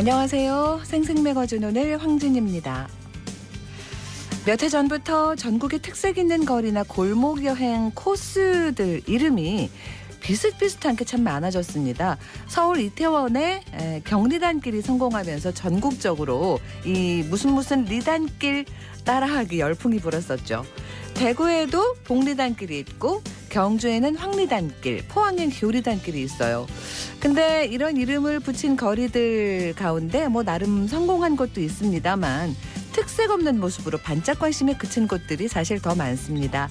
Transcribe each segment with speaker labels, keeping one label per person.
Speaker 1: 안녕하세요. 생생매거진 오늘 황진입니다. 몇 해 전부터 전국의 특색 있는 거리나 골목 여행 코스들 이름이 비슷비슷한 게 참 많아졌습니다. 서울 이태원의 경리단길이 성공하면서 전국적으로 이 무슨 리단길 따라하기 열풍이 불었었죠. 대구에도 복리단길이 있고 경주에는 황리단길, 포항엔 교리단길이 있어요. 근데 이런 이름을 붙인 거리들 가운데 나름 성공한 곳도 있습니다만 특색 없는 모습으로 반짝 관심에 그친 곳들이 사실 더 많습니다.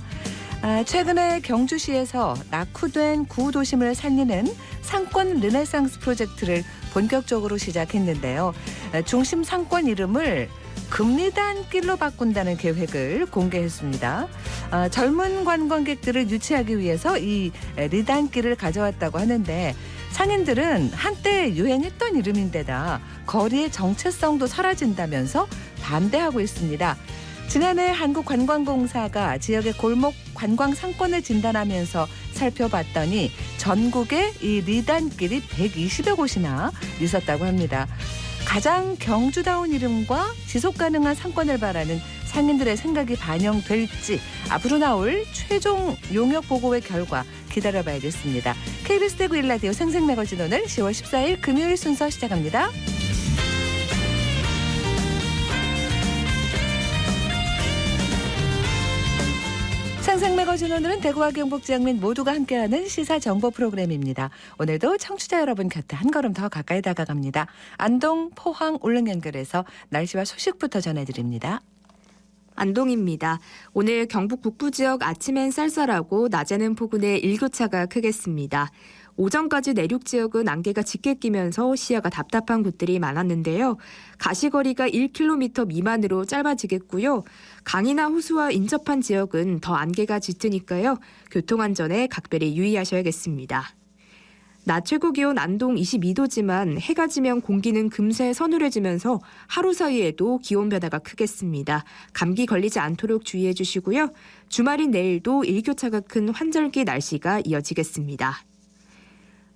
Speaker 1: 최근에 경주시에서 낙후된 구도심을 살리는 상권 르네상스 프로젝트를 본격적으로 시작했는데요. 중심 상권 이름을 금리단길로 바꾼다는 계획을 공개했습니다. 젊은 관광객들을 유치하기 위해서 이 리단길을 가져왔다고 하는데 상인들은 한때 유행했던 이름인데다 거리의 정체성도 사라진다면서 반대하고 있습니다. 지난해 한국관광공사가 지역의 골목 관광 상권을 진단하면서 살펴봤더니 전국에 이 리단길이 120여 곳이나 있었다고 합니다. 가장 경주다운 이름과 지속가능한 상권을 바라는 상인들의 생각이 반영될지 앞으로 나올 최종 용역 보고의 결과 기다려봐야겠습니다. KBS 대구 1라디오 생생매거진 오늘 10월 14일 금요일 순서 시작합니다. 생생매거진 오늘은 대구와 경북 지역 및 모두가 함께하는 시사정보 프로그램입니다. 오늘도 청취자 여러분 곁에 한 걸음 더 가까이 다가갑니다. 안동, 포항, 울릉 연결해서 날씨와 소식부터 전해드립니다.
Speaker 2: 안동입니다. 오늘 경북 북부 지역 아침엔 쌀쌀하고 낮에는 포근해 일교차가 크겠습니다. 오전까지 내륙 지역은 안개가 짙게 끼면서 시야가 답답한 곳들이 많았는데요. 가시거리가 1km 미만으로 짧아지겠고요. 강이나 호수와 인접한 지역은 더 안개가 짙으니까요. 교통안전에 각별히 유의하셔야겠습니다. 낮 최고 기온 안동 22도지만 해가 지면 공기는 금세 서늘해지면서 하루 사이에도 기온 변화가 크겠습니다. 감기 걸리지 않도록 주의해 주시고요. 주말인 내일도 일교차가 큰 환절기 날씨가 이어지겠습니다.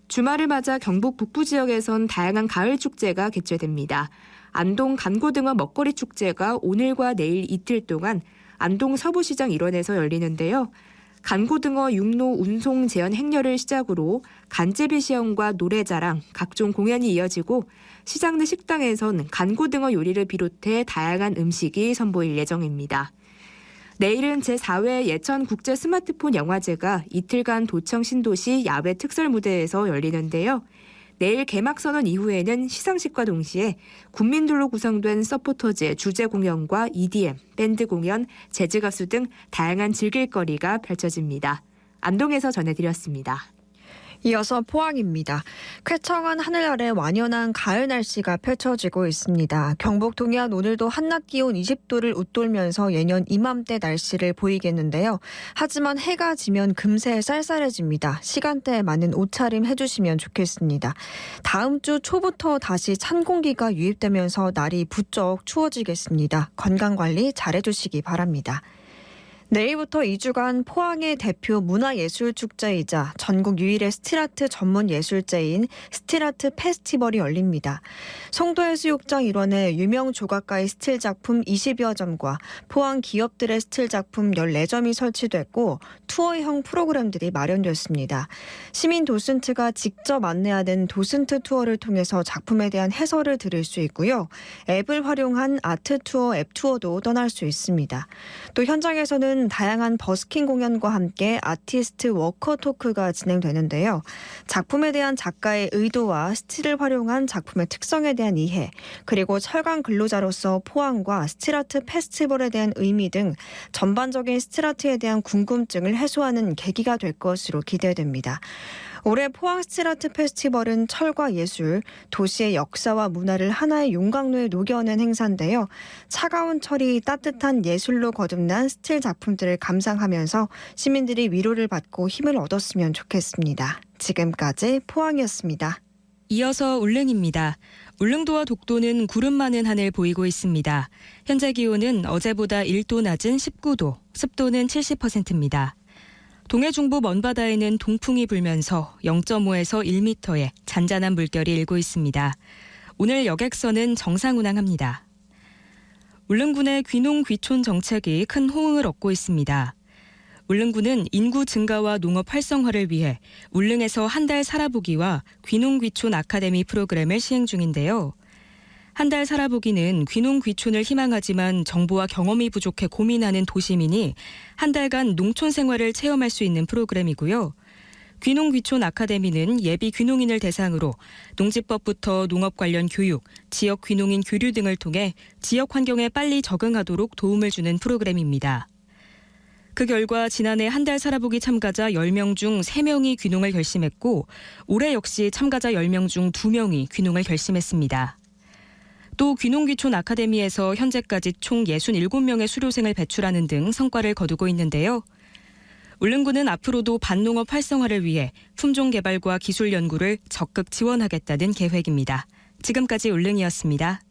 Speaker 2: 주말을 맞아 경북 북부 지역에선 다양한 가을 축제가 개최됩니다. 안동 간고등어 먹거리 축제가 오늘과 내일 이틀 동안 안동 서부시장 일원에서 열리는데요. 간고등어 육로 운송 재현 행렬을 시작으로 간제비 시험과 노래자랑, 각종 공연이 이어지고 시장 내 식당에선 간고등어 요리를 비롯해 다양한 음식이 선보일 예정입니다. 내일은 제4회 예천국제 스마트폰 영화제가 이틀간 도청 신도시 야외 특설 무대에서 열리는데요. 내일 개막 선언 이후에는 시상식과 동시에 국민들로 구성된 서포터즈의 주제 공연과 EDM, 밴드 공연, 재즈 가수 등 다양한 즐길거리가 펼쳐집니다. 안동에서 전해드렸습니다.
Speaker 3: 이어서 포항입니다. 쾌청한 하늘 아래 완연한 가을 날씨가 펼쳐지고 있습니다. 경북 동해안 오늘도 한낮 기온 20도를 웃돌면서 예년 이맘때 날씨를 보이겠는데요. 하지만 해가 지면 금세 쌀쌀해집니다. 시간대에 많은 옷차림 해주시면 좋겠습니다. 다음 주 초부터 다시 찬 공기가 유입되면서 날이 부쩍 추워지겠습니다. 건강관리 잘해주시기 바랍니다. 내일부터 2주간 포항의 대표 문화예술축제이자 전국 유일의 스틸아트 전문 예술제인 스틸아트 페스티벌이 열립니다. 송도해수욕장 일원의 유명 조각가의 스틸 작품 20여 점과 포항 기업들의 스틸 작품 14점이 설치됐고 투어형 프로그램들이 마련됐습니다. 시민 도슨트가 직접 안내하는 도슨트 투어를 통해서 작품에 대한 해설을 들을 수 있고요. 앱을 활용한 아트 투어, 앱 투어도 떠날 수 있습니다. 또 현장에서는 다양한 버스킹 공연과 함께 아티스트 워커 토크가 진행되는데요. 작품에 대한 작가의 의도와 스틸을 활용한 작품의 특성에 대한 이해, 그리고 철강 근로자로서 포항과 스틸아트 페스티벌에 대한 의미 등 전반적인 스틸아트에 대한 궁금증을 해소하는 계기가 될 것으로 기대됩니다. 올해 포항 스틸아트 페스티벌은 철과 예술, 도시의 역사와 문화를 하나의 용광로에 녹여낸 행사인데요. 차가운 철이 따뜻한 예술로 거듭난 스틸 작품들을 감상하면서 시민들이 위로를 받고 힘을 얻었으면 좋겠습니다. 지금까지 포항이었습니다.
Speaker 4: 이어서 울릉입니다. 울릉도와 독도는 구름 많은 하늘 보이고 있습니다. 현재 기온은 어제보다 1도 낮은 19도, 습도는 70%입니다. 동해 중부 먼바다에는 동풍이 불면서 0.5에서 1m의 잔잔한 물결이 일고 있습니다. 오늘 여객선은 정상 운항합니다. 울릉군의 귀농 귀촌 정책이 큰 호응을 얻고 있습니다. 울릉군은 인구 증가와 농업 활성화를 위해 울릉에서 한 달 살아보기와 귀농 귀촌 아카데미 프로그램을 시행 중인데요. 한 달 살아보기는 귀농 귀촌을 희망하지만 정보와 경험이 부족해 고민하는 도시민이 한 달간 농촌 생활을 체험할 수 있는 프로그램이고요. 귀농 귀촌 아카데미는 예비 귀농인을 대상으로 농지법부터 농업 관련 교육, 지역 귀농인 교류 등을 통해 지역 환경에 빨리 적응하도록 도움을 주는 프로그램입니다. 그 결과 지난해 한 달 살아보기 참가자 10명 중 3명이 귀농을 결심했고 올해 역시 참가자 10명 중 2명이 귀농을 결심했습니다. 또 귀농귀촌 아카데미에서 현재까지 총 67명의 수료생을 배출하는 등 성과를 거두고 있는데요. 울릉군은 앞으로도 밭농업 활성화를 위해 품종 개발과 기술 연구를 적극 지원하겠다는 계획입니다. 지금까지 울릉이었습니다.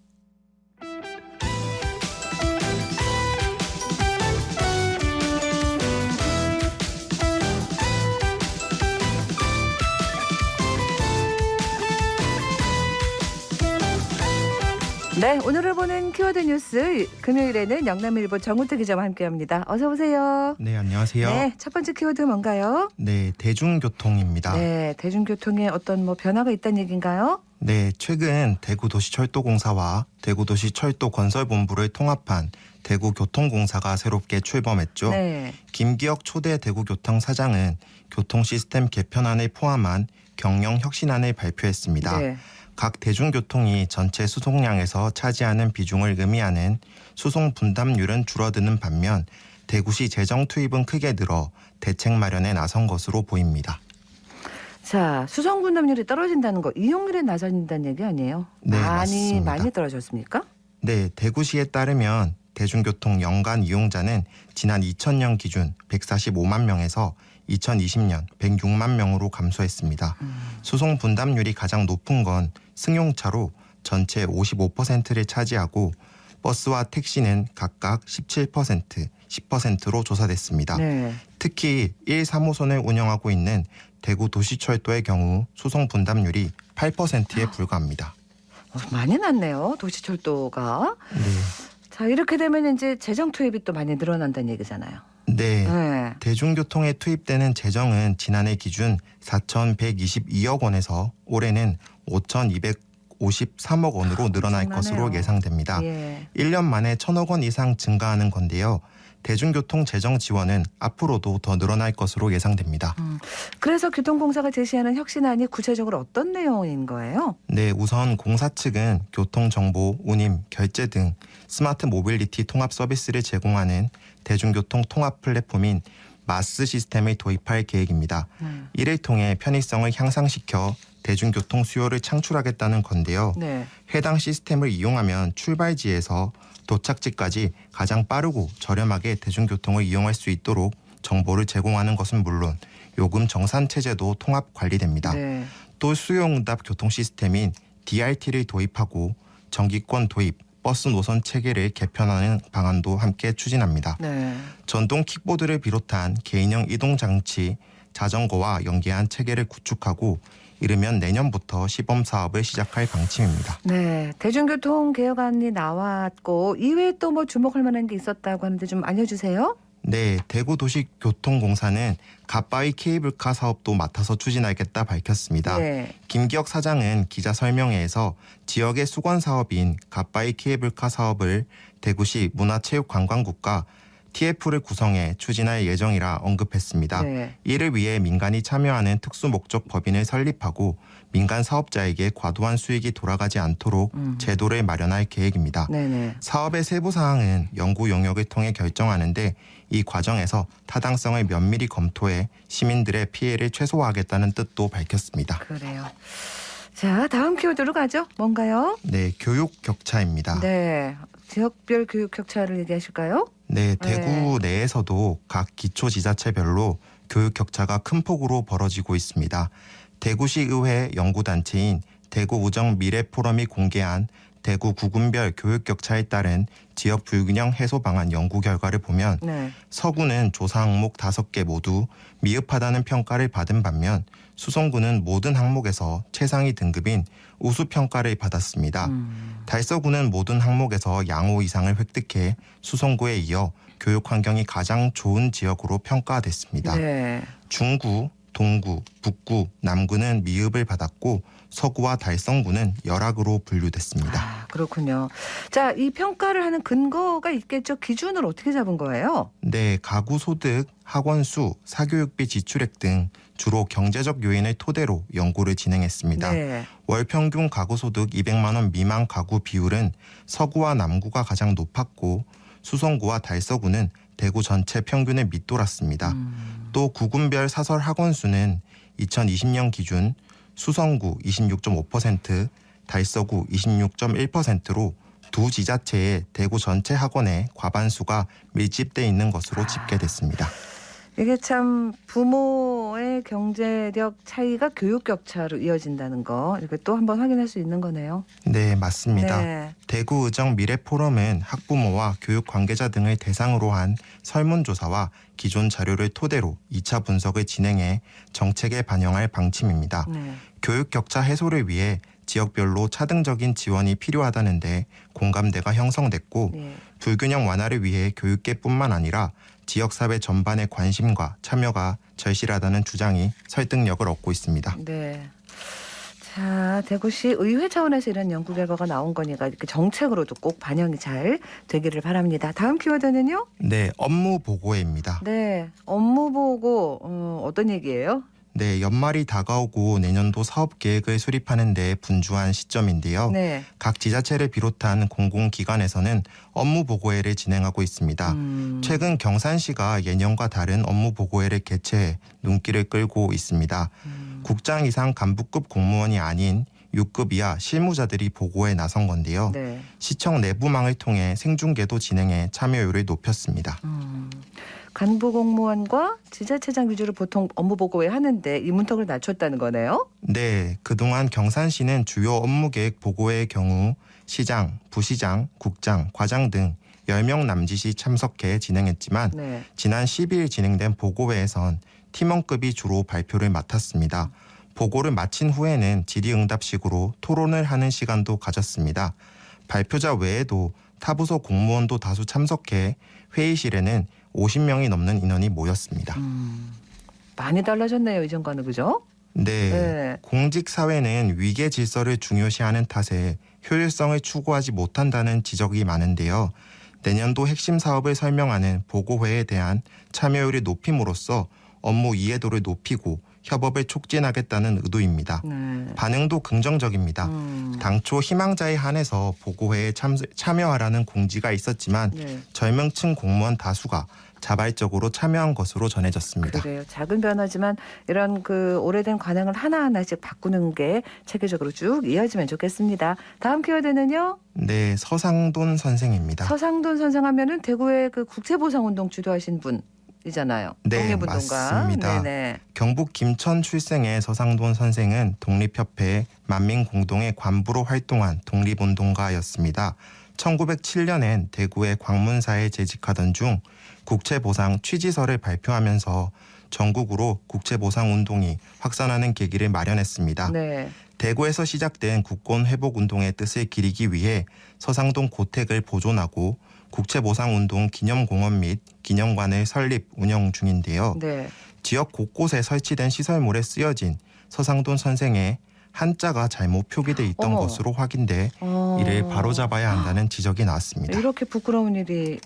Speaker 1: 네, 오늘을 보는 키워드 뉴스 금요일에는 영남일보 정우택 기자와 함께합니다. 어서 오세요.
Speaker 5: 네, 안녕하세요.
Speaker 1: 네, 첫 번째 키워드 뭔가요?
Speaker 5: 네, 대중교통입니다.
Speaker 1: 네, 대중교통에 어떤 변화가 있다는 얘기인가요?
Speaker 5: 네, 최근 대구도시철도공사와 대구도시철도건설본부를 통합한 대구교통공사가 새롭게 출범했죠.
Speaker 1: 네.
Speaker 5: 김기혁 초대 대구교통사장은 교통시스템 개편안을 포함한 경영 혁신안을 발표했습니다.
Speaker 1: 네.
Speaker 5: 각 대중교통이 전체 수송량에서 차지하는 비중을 의미하는 수송 분담률은 줄어드는 반면 대구시 재정 투입은 크게 늘어 대책 마련에 나선 것으로 보입니다.
Speaker 1: 자, 수송 분담률이 떨어진다는 거 이용률에 낮아진다는 얘기 아니에요?
Speaker 5: 네, 맞습니다.
Speaker 1: 많이 떨어졌습니까?
Speaker 5: 네, 대구시에 따르면 대중교통 연간 이용자는 지난 2000년 기준 145만 명에서 2020년 106만 명으로 감소했습니다. 수송 분담률이 가장 높은 건 승용차로 전체 55%를 차지하고 버스와 택시는 각각 17%, 10%로 조사됐습니다.
Speaker 1: 네.
Speaker 5: 특히 1, 3호선을 운영하고 있는 대구도시철도의 경우 수송 분담률이 8%에 불과합니다.
Speaker 1: 많이 났네요, 도시철도가.
Speaker 5: 네.
Speaker 1: 자, 이렇게 되면 이제 재정 투입이 또 많이 늘어난다는 얘기잖아요.
Speaker 5: 네.
Speaker 1: 네.
Speaker 5: 대중교통에 투입되는 재정은 지난해 기준 4,122억 원에서 올해는 5,253억 원으로 늘어날
Speaker 1: 엄청나네요.
Speaker 5: 것으로 예상됩니다.
Speaker 1: 예.
Speaker 5: 1년 만에 1,000억 원 이상 증가하는 건데요. 대중교통 재정 지원은 앞으로도 더 늘어날 것으로 예상됩니다.
Speaker 1: 그래서 교통공사가 제시하는 혁신안이 구체적으로 어떤 내용인 거예요?
Speaker 5: 네, 우선 공사 측은 교통정보, 운임, 결제 등 스마트 모빌리티 통합 서비스를 제공하는 대중교통 통합 플랫폼인 마스 시스템을 도입할 계획입니다. 이를 통해 편의성을 향상시켜 대중교통 수요를 창출하겠다는 건데요.
Speaker 1: 네.
Speaker 5: 해당 시스템을 이용하면 출발지에서 도착지까지 가장 빠르고 저렴하게 대중교통을 이용할 수 있도록 정보를 제공하는 것은 물론 요금 정산 체제도 통합 관리됩니다.
Speaker 1: 네.
Speaker 5: 또 수요응답 교통 시스템인 DRT를 도입하고 정기권 도입, 버스 노선 체계를 개편하는 방안도 함께 추진합니다.
Speaker 1: 네.
Speaker 5: 전동 킥보드를 비롯한 개인형 이동 장치, 자전거와 연계한 체계를 구축하고 이르면 내년부터 시범 사업을 시작할 방침입니다.
Speaker 1: 네, 대중교통 개혁안이 나왔고 이외에 또 뭐 주목할 만한 게 있었다고 하는데 좀 알려주세요.
Speaker 5: 네, 대구도시교통공사는 갓바위 케이블카 사업도 맡아서 추진하겠다 밝혔습니다.
Speaker 1: 네.
Speaker 5: 김기혁 사장은 기자 설명회에서 지역의 수건 사업인 갓바위 케이블카 사업을 대구시 문화체육관광국과 TF를 구성해 추진할 예정이라 언급했습니다.
Speaker 1: 네.
Speaker 5: 이를 위해 민간이 참여하는 특수목적 법인을 설립하고 민간 사업자에게 과도한 수익이 돌아가지 않도록 제도를 마련할 계획입니다.
Speaker 1: 네네.
Speaker 5: 사업의 세부 사항은 연구 용역을 통해 결정하는데 이 과정에서 타당성을 면밀히 검토해 시민들의 피해를 최소화하겠다는 뜻도 밝혔습니다.
Speaker 1: 그래요. 자, 다음 키워드로 가죠. 뭔가요?
Speaker 5: 네, 교육 격차입니다.
Speaker 1: 네. 지역별 교육 격차를 얘기하실까요?
Speaker 5: 네, 대구 내에서도 각 기초지자체별로 교육 격차가 큰 폭으로 벌어지고 있습니다. 대구시 의회 연구단체인 대구 우정 미래포럼이 공개한 대구 구군별 교육 격차에 따른 지역 불균형 해소 방안 연구 결과를 보면
Speaker 1: 네.
Speaker 5: 서구는 조사 항목 5개 모두 미흡하다는 평가를 받은 반면 수성구는 모든 항목에서 최상위 등급인 우수 평가를 받았습니다. 달서구는 모든 항목에서 양호 이상을 획득해 수성구에 이어 교육 환경이 가장 좋은 지역으로 평가됐습니다.
Speaker 1: 네.
Speaker 5: 중구, 동구, 북구, 남구는 미흡을 받았고 서구와 달성구는 열악으로 분류됐습니다.
Speaker 1: 아, 그렇군요. 자, 이 평가를 하는 근거가 있겠죠. 기준을 어떻게 잡은 거예요?
Speaker 5: 네, 가구 소득, 학원 수, 사교육비 지출액 등 주로 경제적 요인을 토대로 연구를 진행했습니다.
Speaker 1: 네.
Speaker 5: 월 평균 가구 소득 200만 원 미만 가구 비율은 서구와 남구가 가장 높았고 수성구와 달서구는 대구 전체 평균을 밑돌았습니다. 또 구군별 사설 학원 수는 2020년 기준 수성구 26.5%, 달서구 26.1%로 두 지자체의 대구 전체 학원의 과반수가 밀집돼 있는 것으로 집계됐습니다.
Speaker 1: 이게 참 부모의 경제력 차이가 교육 격차로 이어진다는 거 이렇게 또 한번 확인할 수 있는 거네요.
Speaker 5: 네, 맞습니다.
Speaker 1: 네.
Speaker 5: 대구 의정 미래포럼은 학부모와 교육 관계자 등을 대상으로 한 설문조사와 기존 자료를 토대로 2차 분석을 진행해 정책에 반영할 방침입니다.
Speaker 1: 네.
Speaker 5: 교육 격차 해소를 위해 지역별로 차등적인 지원이 필요하다는데 공감대가 형성됐고
Speaker 1: 네.
Speaker 5: 불균형 완화를 위해 교육계뿐만 아니라 지역사회 전반의 관심과 참여가 절실하다는 주장이 설득력을 얻고 있습니다.
Speaker 1: 네. 자, 대구시 의회 차원에서 이런 연구 결과가 나온 거니까 이렇게 정책으로도 꼭 반영이 잘 되기를 바랍니다. 다음 키워드는요?
Speaker 5: 네, 업무 보고회입니다.
Speaker 1: 네. 업무 보고 어떤 얘기예요?
Speaker 5: 네, 연말이 다가오고 내년도 사업 계획을 수립하는 데 분주한 시점인데요.
Speaker 1: 네.
Speaker 5: 각 지자체를 비롯한 공공기관에서는 업무 보고회를 진행하고 있습니다. 최근 경산시가 예년과 다른 업무 보고회를 개최해 눈길을 끌고 있습니다. 국장 이상 간부급 공무원이 아닌 6급 이하 실무자들이 보고에 나선 건데요.
Speaker 1: 네.
Speaker 5: 시청 내부망을 통해 생중계도 진행해 참여율을 높였습니다.
Speaker 1: 간부 공무원과 지자체장 위주로 보통 업무 보고회 하는데 이 문턱을 낮췄다는 거네요.
Speaker 5: 네, 그동안 경산시는 주요 업무계획 보고회의 경우 시장, 부시장, 국장, 과장 등 10명 남짓이 참석해 진행했지만
Speaker 1: 네.
Speaker 5: 지난 12일 진행된 보고회에선 팀원급이 주로 발표를 맡았습니다. 보고를 마친 후에는 질의응답식으로 토론을 하는 시간도 가졌습니다. 발표자 외에도 타부서 공무원도 다수 참석해 회의실에는 50명이 넘는 인원이 모였습니다.
Speaker 1: 많이 달라졌네요. 이전과는 그죠?
Speaker 5: 네,
Speaker 1: 네.
Speaker 5: 공직 사회는 위계 질서를 중요시하는 탓에 효율성을 추구하지 못한다는 지적이 많은데요. 내년도 핵심 사업을 설명하는 보고회에 대한 참여율을 높임으로써 업무 이해도를 높이고 협업을 촉진하겠다는 의도입니다.
Speaker 1: 네.
Speaker 5: 반응도 긍정적입니다. 당초 희망자에 한해서 보고회에 참여하라는 공지가 있었지만
Speaker 1: 네.
Speaker 5: 젊은 층 공무원 다수가 자발적으로 참여한 것으로 전해졌습니다.
Speaker 1: 그래요. 작은 변화지만 이런 그 오래된 관행을 하나하나씩 바꾸는 게 체계적으로 쭉 이어지면 좋겠습니다. 다음 키워드는요.
Speaker 5: 네, 서상돈 선생입니다.
Speaker 1: 서상돈 선생 하면은 대구의 그 국제보상운동 주도하신 분이잖아요.
Speaker 5: 네,
Speaker 1: 독립운동가.
Speaker 5: 맞습니다.
Speaker 1: 네네.
Speaker 5: 경북 김천 출생의 서상돈 선생은 독립협회 만민공동의 관부로 활동한 독립운동가였습니다. 1907년엔 대구의 광문사에 재직하던 중 국채보상 취지서를 발표하면서 전국으로 국채보상운동이 확산하는 계기를 마련했습니다.
Speaker 1: 네.
Speaker 5: 대구에서 시작된 국권회복운동의 뜻을 기리기 위해 서상돈 고택을 보존하고 국채보상운동 기념공원 및 기념관을 설립, 운영 중인데요.
Speaker 1: 네.
Speaker 5: 지역 곳곳에 설치된 시설물에 쓰여진 서상돈 선생의 한자가 잘못 표기돼 있던
Speaker 1: 어머.
Speaker 5: 것으로 확인돼 이를 바로잡아야 한다는 지적이 나왔습니다.
Speaker 1: 이렇게 부끄러운 일이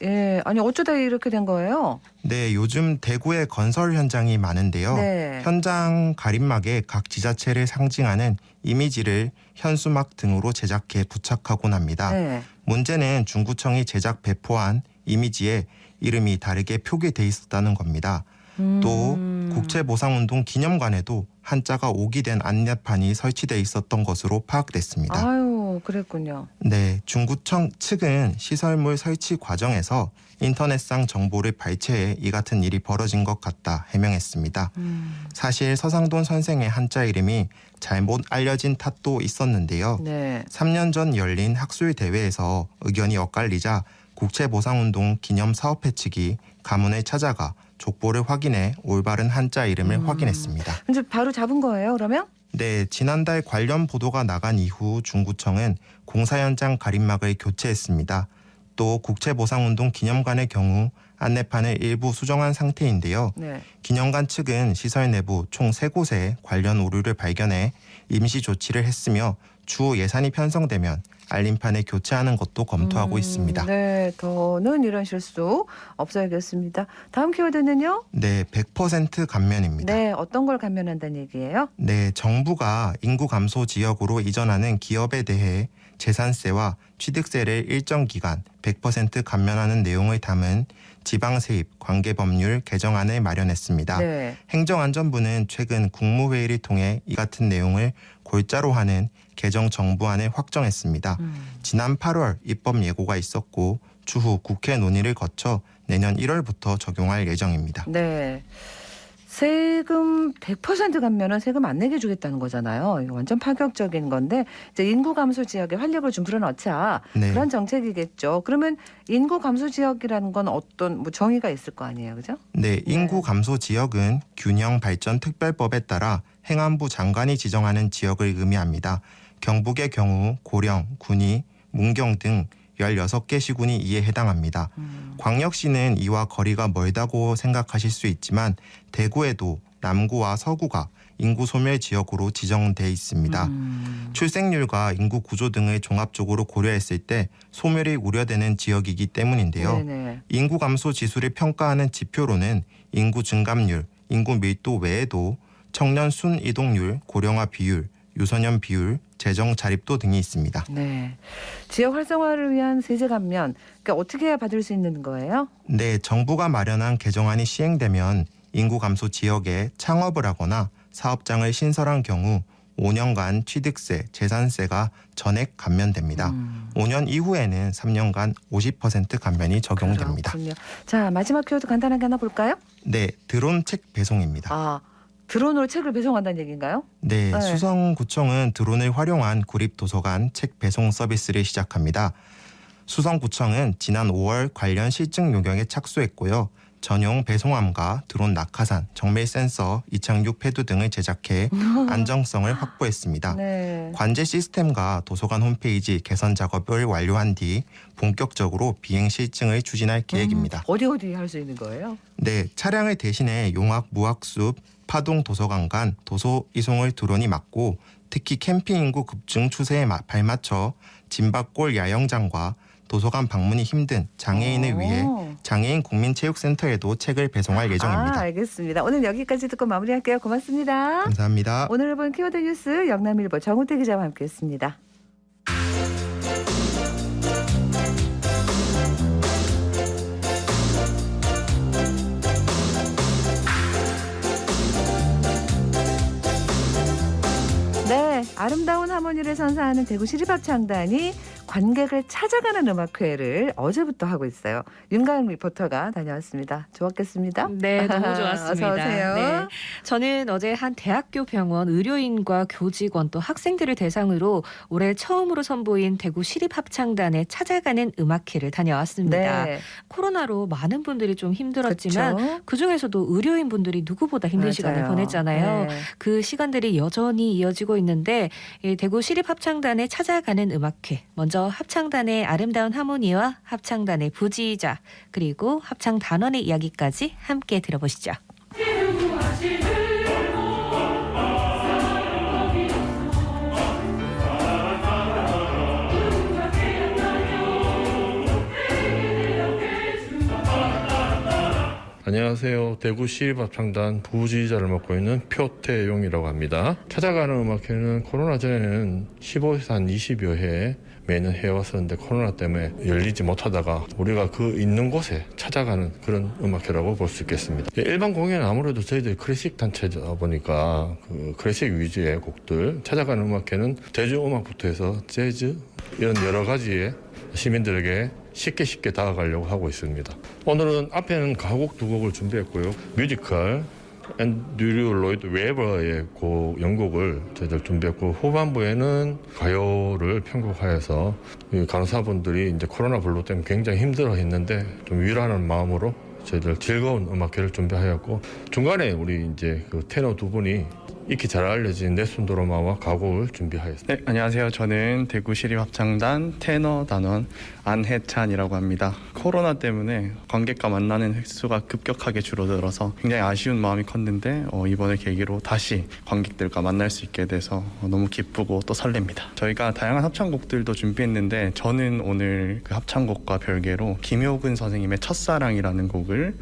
Speaker 1: 아니 어쩌다 이렇게 된 거예요?
Speaker 5: 네, 요즘 대구의 건설 현장이 많은데요.
Speaker 1: 네.
Speaker 5: 현장 가림막에 각 지자체를 상징하는 이미지를 현수막 등으로 제작해 부착하곤 합니다.
Speaker 1: 네.
Speaker 5: 문제는 중구청이 제작 배포한 이미지에 이름이 다르게 표기돼 있었다는 겁니다. 또 국채보상운동 기념관에도 한자가 오기된 안내판이 설치돼 있었던 것으로 파악됐습니다.
Speaker 1: 아유, 그랬군요.
Speaker 5: 네, 중구청 측은 시설물 설치 과정에서 인터넷상 정보를 발췌해 이 같은 일이 벌어진 것 같다 해명했습니다. 사실 서상돈 선생의 한자 이름이 잘못 알려진 탓도 있었는데요.
Speaker 1: 네.
Speaker 5: 3년 전 열린 학술 대회에서 의견이 엇갈리자 국채보상운동 기념사업회 측이 가문을 찾아가 족보를 확인해 올바른 한자 이름을 확인했습니다.
Speaker 1: 이제 바로 잡은 거예요, 그러면?
Speaker 5: 네, 지난달 관련 보도가 나간 이후 중구청은 공사 현장 가림막을 교체했습니다. 또 국채보상운동 기념관의 경우 안내판을 일부 수정한 상태인데요.
Speaker 1: 네.
Speaker 5: 기념관 측은 시설 내부 총 3곳에 관련 오류를 발견해 임시 조치를 했으며 추후 예산이 편성되면 알림판을 교체하는 것도 검토하고 있습니다.
Speaker 1: 네, 더는 이런 실수 없어야겠습니다. 다음 키워드는요?
Speaker 5: 네, 100% 감면입니다.
Speaker 1: 네, 어떤 걸 감면한다는 얘기예요?
Speaker 5: 네, 정부가 인구 감소 지역으로 이전하는 기업에 대해 재산세와 취득세를 일정 기간 100% 감면하는 내용을 담은 지방세입 관계법률 개정안을 마련했습니다.
Speaker 1: 네.
Speaker 5: 행정안전부는 최근 국무회의를 통해 이 같은 내용을 골자로 하는 개정 정부안을 확정했습니다. 지난 8월 입법 예고가 있었고 추후 국회 논의를 거쳐 내년 1월부터 적용할 예정입니다.
Speaker 1: 네. 세금 100% 감면은 세금 안 내게 주겠다는 거잖아요. 이거 완전 파격적인 건데 이제 인구 감소 지역에 활력을 좀 불어넣자
Speaker 5: 네.
Speaker 1: 그런 정책이겠죠. 그러면 인구 감소 지역이라는 건 어떤 뭐 정의가 있을 거 아니에요, 그죠?
Speaker 5: 네, 인구 감소 지역은 균형 발전 특별법에 따라 행안부 장관이 지정하는 지역을 의미합니다. 경북의 경우 고령, 군위, 문경 등 16개 시군이 이에 해당합니다. 광역시는 이와 거리가 멀다고 생각하실 수 있지만 대구에도 남구와 서구가 인구 소멸 지역으로 지정돼 있습니다. 출생률과 인구 구조 등을 종합적으로 고려했을 때 소멸이 우려되는 지역이기 때문인데요.
Speaker 1: 네네.
Speaker 5: 인구 감소 지수를 평가하는 지표로는 인구 증감률, 인구 밀도 외에도 청년 순 이동률, 고령화 비율, 유소년 비율, 재정 자립도 등이 있습니다.
Speaker 1: 네. 지역 활성화를 위한 세제 감면, 그러니까 어떻게 해야 받을 수 있는 거예요?
Speaker 5: 네, 정부가 마련한 개정안이 시행되면 인구 감소 지역에 창업을 하거나 사업장을 신설한 경우 5년간 취득세, 재산세가 전액 감면됩니다. 5년 이후에는 3년간 50% 감면이 적용됩니다.
Speaker 1: 그렇군요. 자, 마지막 키워드 간단하게 하나 볼까요?
Speaker 5: 네, 드론 책 배송입니다.
Speaker 1: 아, 드론으로 책을 배송한다는 얘기인가요?
Speaker 5: 네,
Speaker 1: 네.
Speaker 5: 수성구청은 드론을 활용한 구립도서관 책 배송 서비스를 시작합니다. 수성구청은 지난 5월 관련 실증 요령에 착수했고요. 전용 배송함과 드론 낙하산, 정밀 센서, 이착륙 패드 등을 제작해 안정성을 확보했습니다.
Speaker 1: 네.
Speaker 5: 관제 시스템과 도서관 홈페이지 개선 작업을 완료한 뒤 본격적으로 비행 실증을 추진할 계획입니다.
Speaker 1: 어디 할 수 있는 거예요?
Speaker 5: 네, 차량을 대신해 용학, 무학숲, 파동 도서관 간 도서 이송을 드론이 맡고 특히 캠핑 인구 급증 추세에 발맞춰 진박골 야영장과 도서관 방문이 힘든 장애인을 위해 장애인 국민체육센터에도 책을 배송할 예정입니다.
Speaker 1: 알겠습니다. 오늘 여기까지 듣고 마무리할게요. 고맙습니다.
Speaker 5: 감사합니다.
Speaker 1: 오늘 본 키워드 뉴스 영남일보 정우태 기자와 함께했습니다. 네, 아름다운 하모니를 선사하는 대구 시립합창단이 관객을 찾아가는 음악회를 어제부터 하고 있어요. 윤가영 리포터가 다녀왔습니다. 좋았겠습니다.
Speaker 6: 네, 너무 좋았습니다.
Speaker 1: 어서 오세요.
Speaker 6: 네, 저는 어제 한 대학교 병원 의료인과 교직원 또 학생들을 대상으로 올해 처음으로 선보인 대구 시립합창단에 찾아가는 음악회를 다녀왔습니다.
Speaker 1: 네.
Speaker 6: 코로나로 많은 분들이 좀 힘들었지만
Speaker 1: 그렇죠?
Speaker 6: 그중에서도 의료인분들이 누구보다 힘든 시간을
Speaker 1: 맞아요.
Speaker 6: 보냈잖아요.
Speaker 1: 네.
Speaker 6: 그 시간들이 여전히 이어지고 있는데 이 대구 시립합창단에 찾아가는 음악회, 먼저 합창단의 아름다운 하모니와 합창단의 부지자 그리고 합창 단원의 이야기까지 함께 들어보시죠.
Speaker 7: 안녕하세요. 대구 시립합창단 부지휘자를 맡고 있는 표태용이라고 합니다. 찾아가는 음악회는 코로나 전에는 15에서 한 20여 회 매년 해왔었는데 코로나 때문에 열리지 못하다가 우리가 그 있는 곳에 찾아가는 그런 음악회라고 볼 수 있겠습니다. 일반 공연은 아무래도 저희들이 클래식 단체다 보니까 그 클래식 위주의 곡들, 찾아가는 음악회는 대중음악부터 해서 재즈 이런 여러 가지의 시민들에게 쉽게 다가가려고 하고 있습니다. 오늘은 앞에는 가곡 2곡을 준비했고요. 뮤지컬 앤드류 로이드 웨버의 연곡을 저희들 준비했고, 후반부에는 가요를 편곡하여서 간호사분들이 이제 코로나 블루 때문에 굉장히 힘들어했는데 좀 위로하는 마음으로 저희들 즐거운 음악회를 준비하였고, 중간에 우리 이제 그 테너 2분이 익히 잘 알려진 내순 드라마와 가곡을 준비하였습니다.
Speaker 8: 네, 안녕하세요. 저는 대구 시립합창단 테너 단원 안혜찬이라고 합니다. 코로나 때문에 관객과 만나는 횟수가 급격하게 줄어들어서 굉장히 아쉬운 마음이 컸는데 이번을 계기로 다시 관객들과 만날 수 있게 돼서 너무 기쁘고 또 설렙니다. 저희가 다양한 합창곡들도 준비했는데 저는 오늘 그 합창곡과 별개로 김효근 선생님의 첫사랑이라는 곡을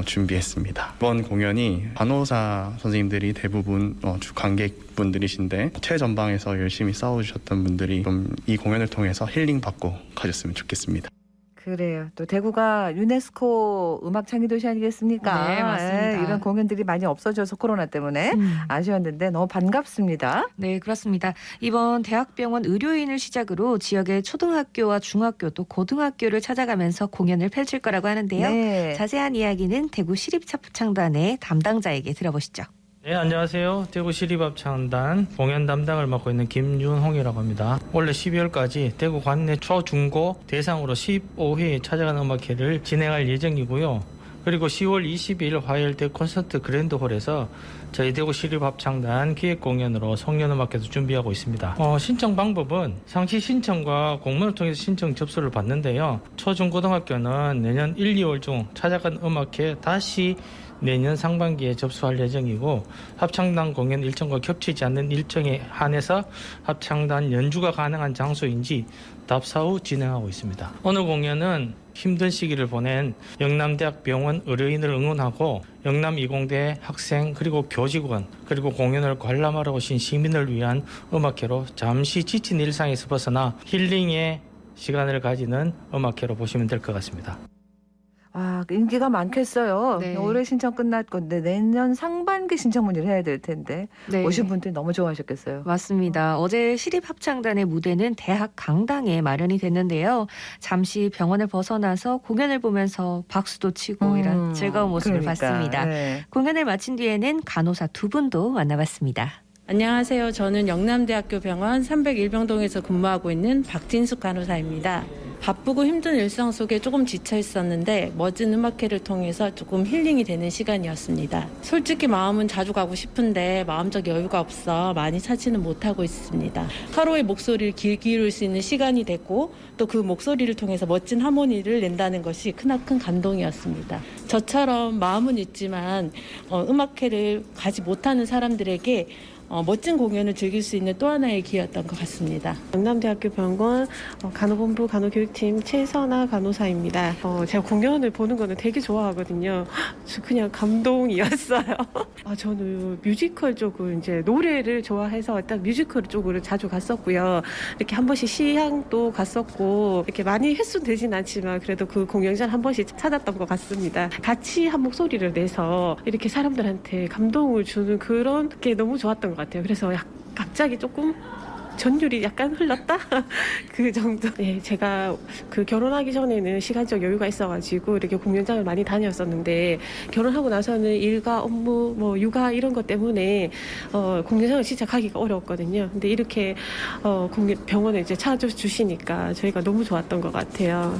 Speaker 8: 준비했습니다. 이번 공연이 간호사 선생님들이 대부분 주 관객분들이신데 최전방에서 열심히 싸워주셨던 분들이 좀 이 공연을 통해서 힐링받고 가셨으면 좋겠습니다.
Speaker 1: 그래요. 또 대구가 유네스코 음악 창의 도시 아니겠습니까?
Speaker 6: 네, 맞습니다.
Speaker 1: 이런 공연들이 많이 없어져서 코로나 때문에 아쉬웠는데 너무 반갑습니다.
Speaker 6: 네, 그렇습니다. 이번 대학병원 의료인을 시작으로 지역의 초등학교와 중학교 또 고등학교를 찾아가면서 공연을 펼칠 거라고 하는데요.
Speaker 1: 네.
Speaker 6: 자세한 이야기는 대구 시립합창단의 담당자에게 들어보시죠.
Speaker 9: 네, 안녕하세요. 대구 시립합창단 공연 담당을 맡고 있는 김윤홍이라고 합니다. 올해 12월까지 대구 관내 초중고 대상으로 15회 찾아가는 음악회를 진행할 예정이고요. 그리고 10월 20일 화요일 대 콘서트 그랜드홀에서 저희 대구 시립합창단 기획공연으로 송년음악회도 준비하고 있습니다. 신청 방법은 상시 신청과 공문을 통해서 신청 접수를 받는데요. 초중고등학교는 내년 1, 2월 중 찾아간 음악회 다시 내년 상반기에 접수할 예정이고, 합창단 공연 일정과 겹치지 않는 일정에 한해서 합창단 연주가 가능한 장소인지 답사 후 진행하고 있습니다. 오늘 공연은 힘든 시기를 보낸 영남대학병원 의료인을 응원하고 영남20대 학생 그리고 교직원 그리고 공연을 관람하러 오신 시민을 위한 음악회로 잠시 지친 일상에서 벗어나 힐링의 시간을 가지는 음악회로 보시면 될 것 같습니다.
Speaker 1: 인기가 많겠어요.
Speaker 6: 네.
Speaker 1: 올해 신청 끝났고 내년 상반기 신청 문의를 해야 될 텐데
Speaker 6: 네.
Speaker 1: 오신 분들이 너무 좋아하셨겠어요.
Speaker 6: 맞습니다. 어제 시립합창단의 무대는 대학 강당에 마련이 됐는데요. 잠시 병원을 벗어나서 공연을 보면서 박수도 치고 이런 즐거운 모습을
Speaker 1: 그러니까,
Speaker 6: 봤습니다.
Speaker 1: 네.
Speaker 6: 공연을 마친 뒤에는 간호사 2분도 만나봤습니다.
Speaker 10: 안녕하세요. 저는 영남대학교 병원 301병동에서 근무하고 있는 박진숙 간호사입니다. 바쁘고 힘든 일상 속에 조금 지쳐 있었는데 멋진 음악회를 통해서 조금 힐링이 되는 시간이었습니다. 솔직히 마음은 자주 가고 싶은데 마음적 여유가 없어 많이 찾지는 못하고 있습니다. 서로의 목소리를 기울일 수 있는 시간이 됐고 또 그 목소리를 통해서 멋진 하모니를 낸다는 것이 크나큰 감동이었습니다. 저처럼 마음은 있지만 음악회를 가지 못하는 사람들에게 멋진 공연을 즐길 수 있는 또 하나의 기회였던 것 같습니다.
Speaker 11: 영남대학교 병원 간호본부 간호교육팀 최선아 간호사입니다. 제가 공연을 보는 거는 되게 좋아하거든요. 그냥 감동이었어요. 저는 뮤지컬 쪽을 이제 노래를 좋아해서 일단 뮤지컬 쪽으로 자주 갔었고요. 이렇게 한 번씩 시향도 갔었고 이렇게 많이 횟수는 되진 않지만 그래도 그 공연장 한 번씩 찾았던 것 같습니다. 같이 한 목소리를 내서 이렇게 사람들한테 감동을 주는 그런 게 너무 좋았던 것 같아요. 그래서 갑자기 조금 전율이 약간 흘렀다? 그 정도. 네, 제가 그 결혼하기 전에는 시간적 여유가 있어가지고 이렇게 공연장을 많이 다녔었는데 결혼하고 나서는 일과 업무, 육아 이런 것 때문에 공연장을 진짜 가기가 어려웠거든요. 근데 이렇게 병원에 이제 찾아주시니까 저희가 너무 좋았던 것 같아요.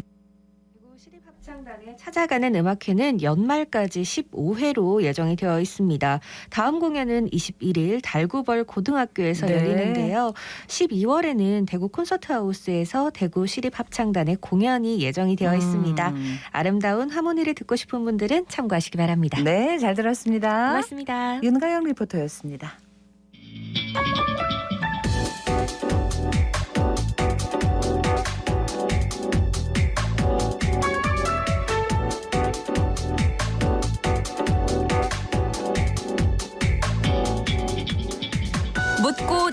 Speaker 6: 합창단에 찾아가는 음악회는 연말까지 15회로 예정이 되어 있습니다. 다음 공연은 21일 달구벌 고등학교에서
Speaker 1: 네.
Speaker 6: 열리는데요. 12월에는 대구 콘서트하우스에서 대구 시립합창단의 공연이 예정이 되어 있습니다. 아름다운 하모니를 듣고 싶은 분들은 참고하시기 바랍니다.
Speaker 1: 네, 잘 들었습니다.
Speaker 6: 고맙습니다.
Speaker 1: 윤가영 리포터였습니다.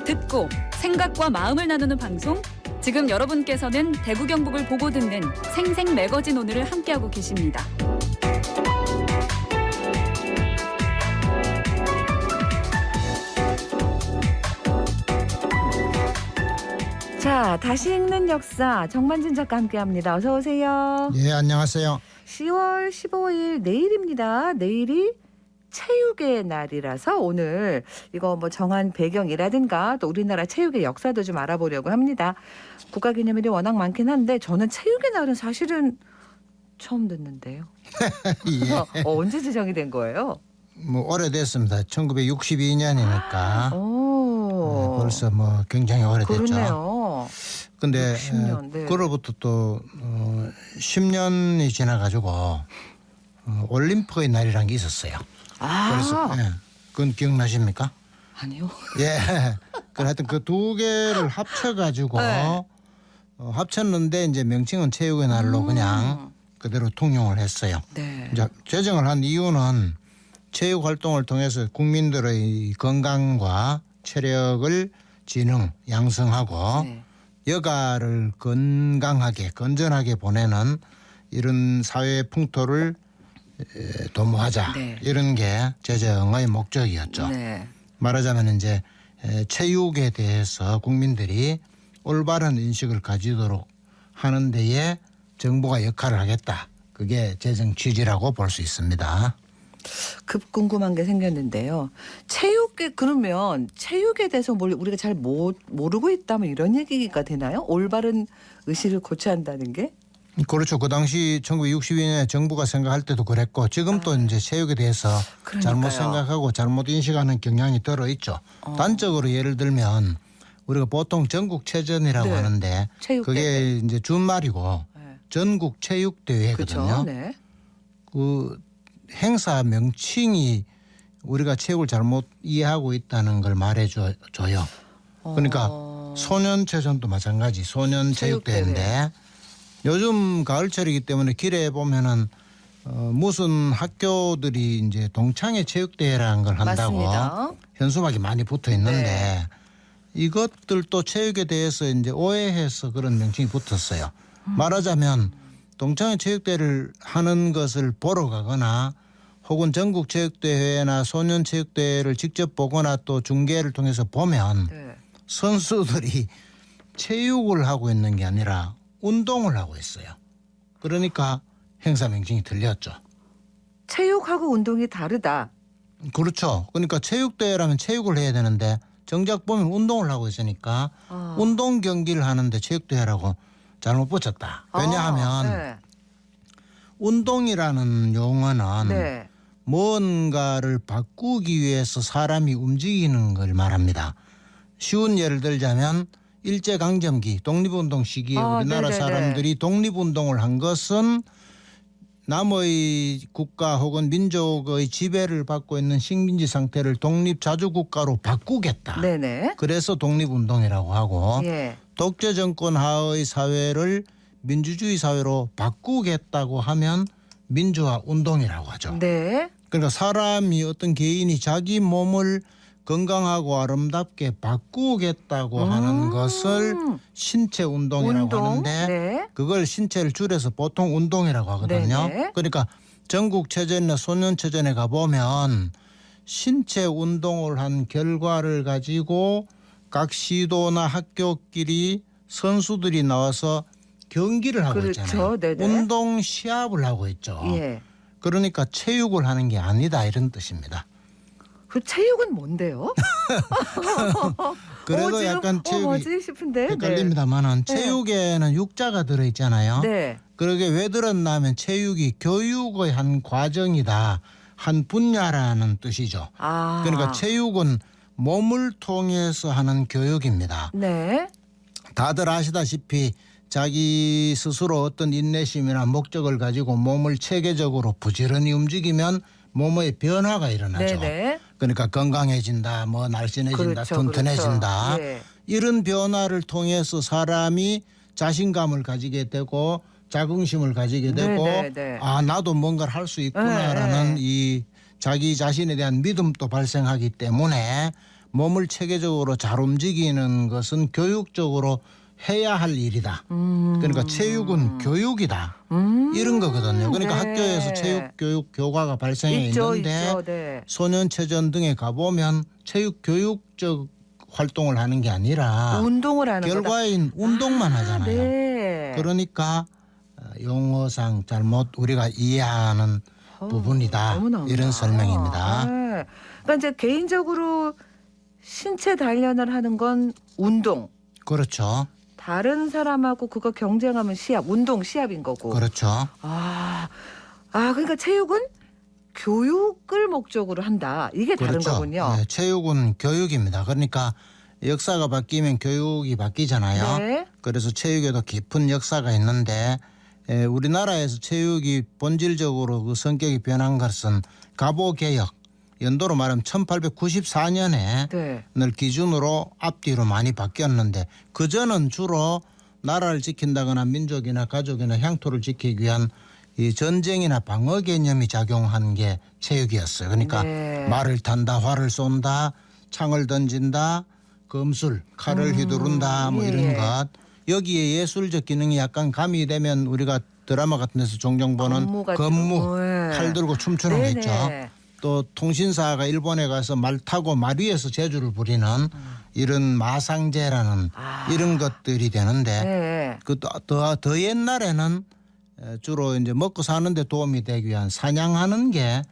Speaker 12: 듣고 생각과 마음을 나누는 방송. 지금 여러분께서는 대구 경북을 보고 듣는 생생 매거진 오늘을 함께하고 계십니다.
Speaker 1: 자, 다시 읽는 역사 정만진 작가 함께합니다. 어서 오세요.
Speaker 13: 예, 안녕하세요.
Speaker 1: 10월 15일 내일입니다. 내일이 체육의 날이라서 오늘 이거 뭐 정한 배경이라든가 또 우리나라 체육의 역사도 좀 알아보려고 합니다. 국가기념일이 워낙 많긴 한데 저는 체육의 날은 사실은 처음 듣는데요.
Speaker 13: 예.
Speaker 1: 언제 지정이 된 거예요?
Speaker 13: 뭐 오래됐습니다. 1962년이니까 벌써 뭐 굉장히 오래됐죠.
Speaker 1: 그렇네요.
Speaker 13: 근데
Speaker 1: 60년, 네.
Speaker 13: 그로부터 또 10년이 지나가지고 올림픽의 날이라는 게 있었어요. 그래서 그건 기억나십니까?
Speaker 1: 아니요.
Speaker 13: 예. 그 하여튼 그 두 개를 합쳐가지고 합쳤는데 이제 명칭은 체육의 날로 그냥 그대로 통용을 했어요.
Speaker 1: 네.
Speaker 13: 이제 제정을 한 이유는 체육 활동을 통해서 국민들의 건강과 체력을 지능 양성하고 여가를 건강하게 건전하게 보내는 이런 사회 풍토를 도모하자 이런 게 제정의 목적이었죠.
Speaker 1: 네.
Speaker 13: 말하자면 이제 체육에 대해서 국민들이 올바른 인식을 가지도록 하는 데에 정부가 역할을 하겠다. 그게 제정 취지라고 볼 수 있습니다.
Speaker 1: 급 궁금한 게 생겼는데요. 그러면 체육에 대해서 우리가 잘 모르고 있다면 이런 얘기가 되나요? 올바른 의식을 고쳐야 한다는 게?
Speaker 13: 그렇죠. 그 당시 1962년에 정부가 생각할 때도 그랬고 지금 또 이제 체육에 대해서
Speaker 1: 그러니까요.
Speaker 13: 잘못 생각하고 잘못 인식하는 경향이 들어 있죠. 단적으로 예를 들면 우리가 보통 전국체전이라고 하는데 그게 이제 준말이고 전국 체육대회거든요.
Speaker 1: 그렇죠. 네.
Speaker 13: 그 행사 명칭이 우리가 체육을 잘못 이해하고 있다는 걸 말해줘요. 그러니까 소년체전도 마찬가지 소년체육대회인데 요즘 가을철이기 때문에 길에 보면은 무슨 학교들이 이제 동창회 체육대회라는 걸 한다고
Speaker 1: 맞습니다.
Speaker 13: 현수막이 많이 붙어 있는데 이것들도 체육에 대해서 이제 오해해서 그런 명칭이 붙었어요. 말하자면 동창회 체육대회를 하는 것을 보러 가거나 혹은 전국 체육대회나 소년 체육대회를 직접 보거나 또 중계를 통해서 보면 선수들이 체육을 하고 있는 게 아니라 운동을 하고 있어요. 그러니까 행사 명칭이 틀렸죠.
Speaker 1: 체육하고 운동이 다르다.
Speaker 13: 그렇죠. 그러니까 체육대회라면 체육을 해야 되는데 정작 보면 운동을 하고 있으니까 운동 경기를 하는데 체육대회라고 잘못 붙였다. 왜냐하면 운동이라는 용어는 뭔가를 바꾸기 위해서 사람이 움직이는 걸 말합니다. 쉬운 예를 들자면 일제강점기 독립운동 시기에 우리나라 사람들이 독립운동을 한 것은 남의 국가 혹은 민족의 지배를 받고 있는 식민지 상태를 독립자주국가로 바꾸겠다. 그래서 독립운동이라고 하고 독재 정권 하의 사회를 민주주의 사회로 바꾸겠다고 하면 민주화 운동이라고 하죠. 그러니까 사람이 어떤 개인이 자기 몸을 건강하고 아름답게 바꾸겠다고 하는 것을 신체 운동이라고 하는데 그걸 신체를 줄여서 보통 운동이라고 하거든요. 그러니까 전국체전이나 소년체전에 가보면 신체 운동을 한 결과를 가지고 각 시도나 학교끼리 선수들이 나와서 경기를 하고 있잖아요. 운동 시합을 하고 있죠. 그러니까 체육을 하는 게 아니다 이런 뜻입니다.
Speaker 1: 그 체육은 뭔데요?
Speaker 13: 그래도 약간 체육이
Speaker 1: 뭐지 싶은데
Speaker 13: 헷갈립니다만은 체육에는 육자가 들어있잖아요. 그러게 왜 들었나 면 체육이 교육의 한 과정이다. 한 분야라는 뜻이죠. 그러니까 체육은 몸을 통해서 하는 교육입니다. 다들 아시다시피 자기 스스로 어떤 인내심이나 목적을 가지고 몸을 체계적으로 부지런히 움직이면 몸의 변화가 일어나죠. 그러니까 건강해진다, 뭐 날씬해진다, 튼튼해진다. 이런 변화를 통해서 사람이 자신감을 가지게 되고 자긍심을 가지게 되고 아 나도 뭔가를 할 수 있구나라는 이 자기 자신에 대한 믿음도 발생하기 때문에 몸을 체계적으로 잘 움직이는 것은 교육적으로 해야 할 일이다. 그러니까 체육은 교육이다. 이런 거거든요. 그러니까
Speaker 1: 네.
Speaker 13: 학교에서 체육 교육 교과가 발생해
Speaker 1: 있죠.
Speaker 13: 있는데
Speaker 1: 네.
Speaker 13: 소년체전 등에 가보면 체육 교육적 활동을 하는 게 아니라
Speaker 1: 운동을 하는 거다.
Speaker 13: 결과인 운동만 하잖아요.
Speaker 1: 네.
Speaker 13: 그러니까 용어상 잘못 우리가 이해하는 부분이다.
Speaker 1: 너무너무.
Speaker 13: 이런 설명입니다.
Speaker 1: 네. 그러니까 이제 개인적으로 신체 단련을 하는 건 운동.
Speaker 13: 그렇죠.
Speaker 1: 다른 사람하고 그거 경쟁하면 시합, 운동 시합인 거고.
Speaker 13: 그렇죠.
Speaker 1: 그러니까 체육은 교육을 목적으로 한다. 이게 다른
Speaker 13: 그렇죠.
Speaker 1: 거군요.
Speaker 13: 네, 체육은 교육입니다. 그러니까 역사가 바뀌면 교육이 바뀌잖아요.
Speaker 1: 네.
Speaker 13: 그래서 체육에도 깊은 역사가 있는데 우리나라에서 체육이 본질적으로 그 성격이 변한 것은 갑오개혁, 연도로 말하면 1894년에
Speaker 1: 네.
Speaker 13: 늘 기준으로 앞뒤로 많이 바뀌었는데 그전은 주로 나라를 지킨다거나 민족이나 가족이나 향토를 지키기 위한 이 전쟁이나 방어 개념이 작용한 게 체육이었어요. 그러니까
Speaker 1: 네.
Speaker 13: 말을 탄다, 활을 쏜다, 창을 던진다, 검술, 칼을 휘두른다 뭐 이런
Speaker 1: 예.
Speaker 13: 것. 여기에 예술적 기능이 약간 가미되면 우리가 드라마 같은 데서 종종 보는 건무, 칼 들고 춤추는 거 있죠. 또 통신사가 일본에 가서 말 타고 말 위에서 재주를 부리는 이런 마상제라는 이런 것들이 되는데 더 옛날에는 주로 이제 먹고 사는데 도움이 되기 위한 사냥하는 게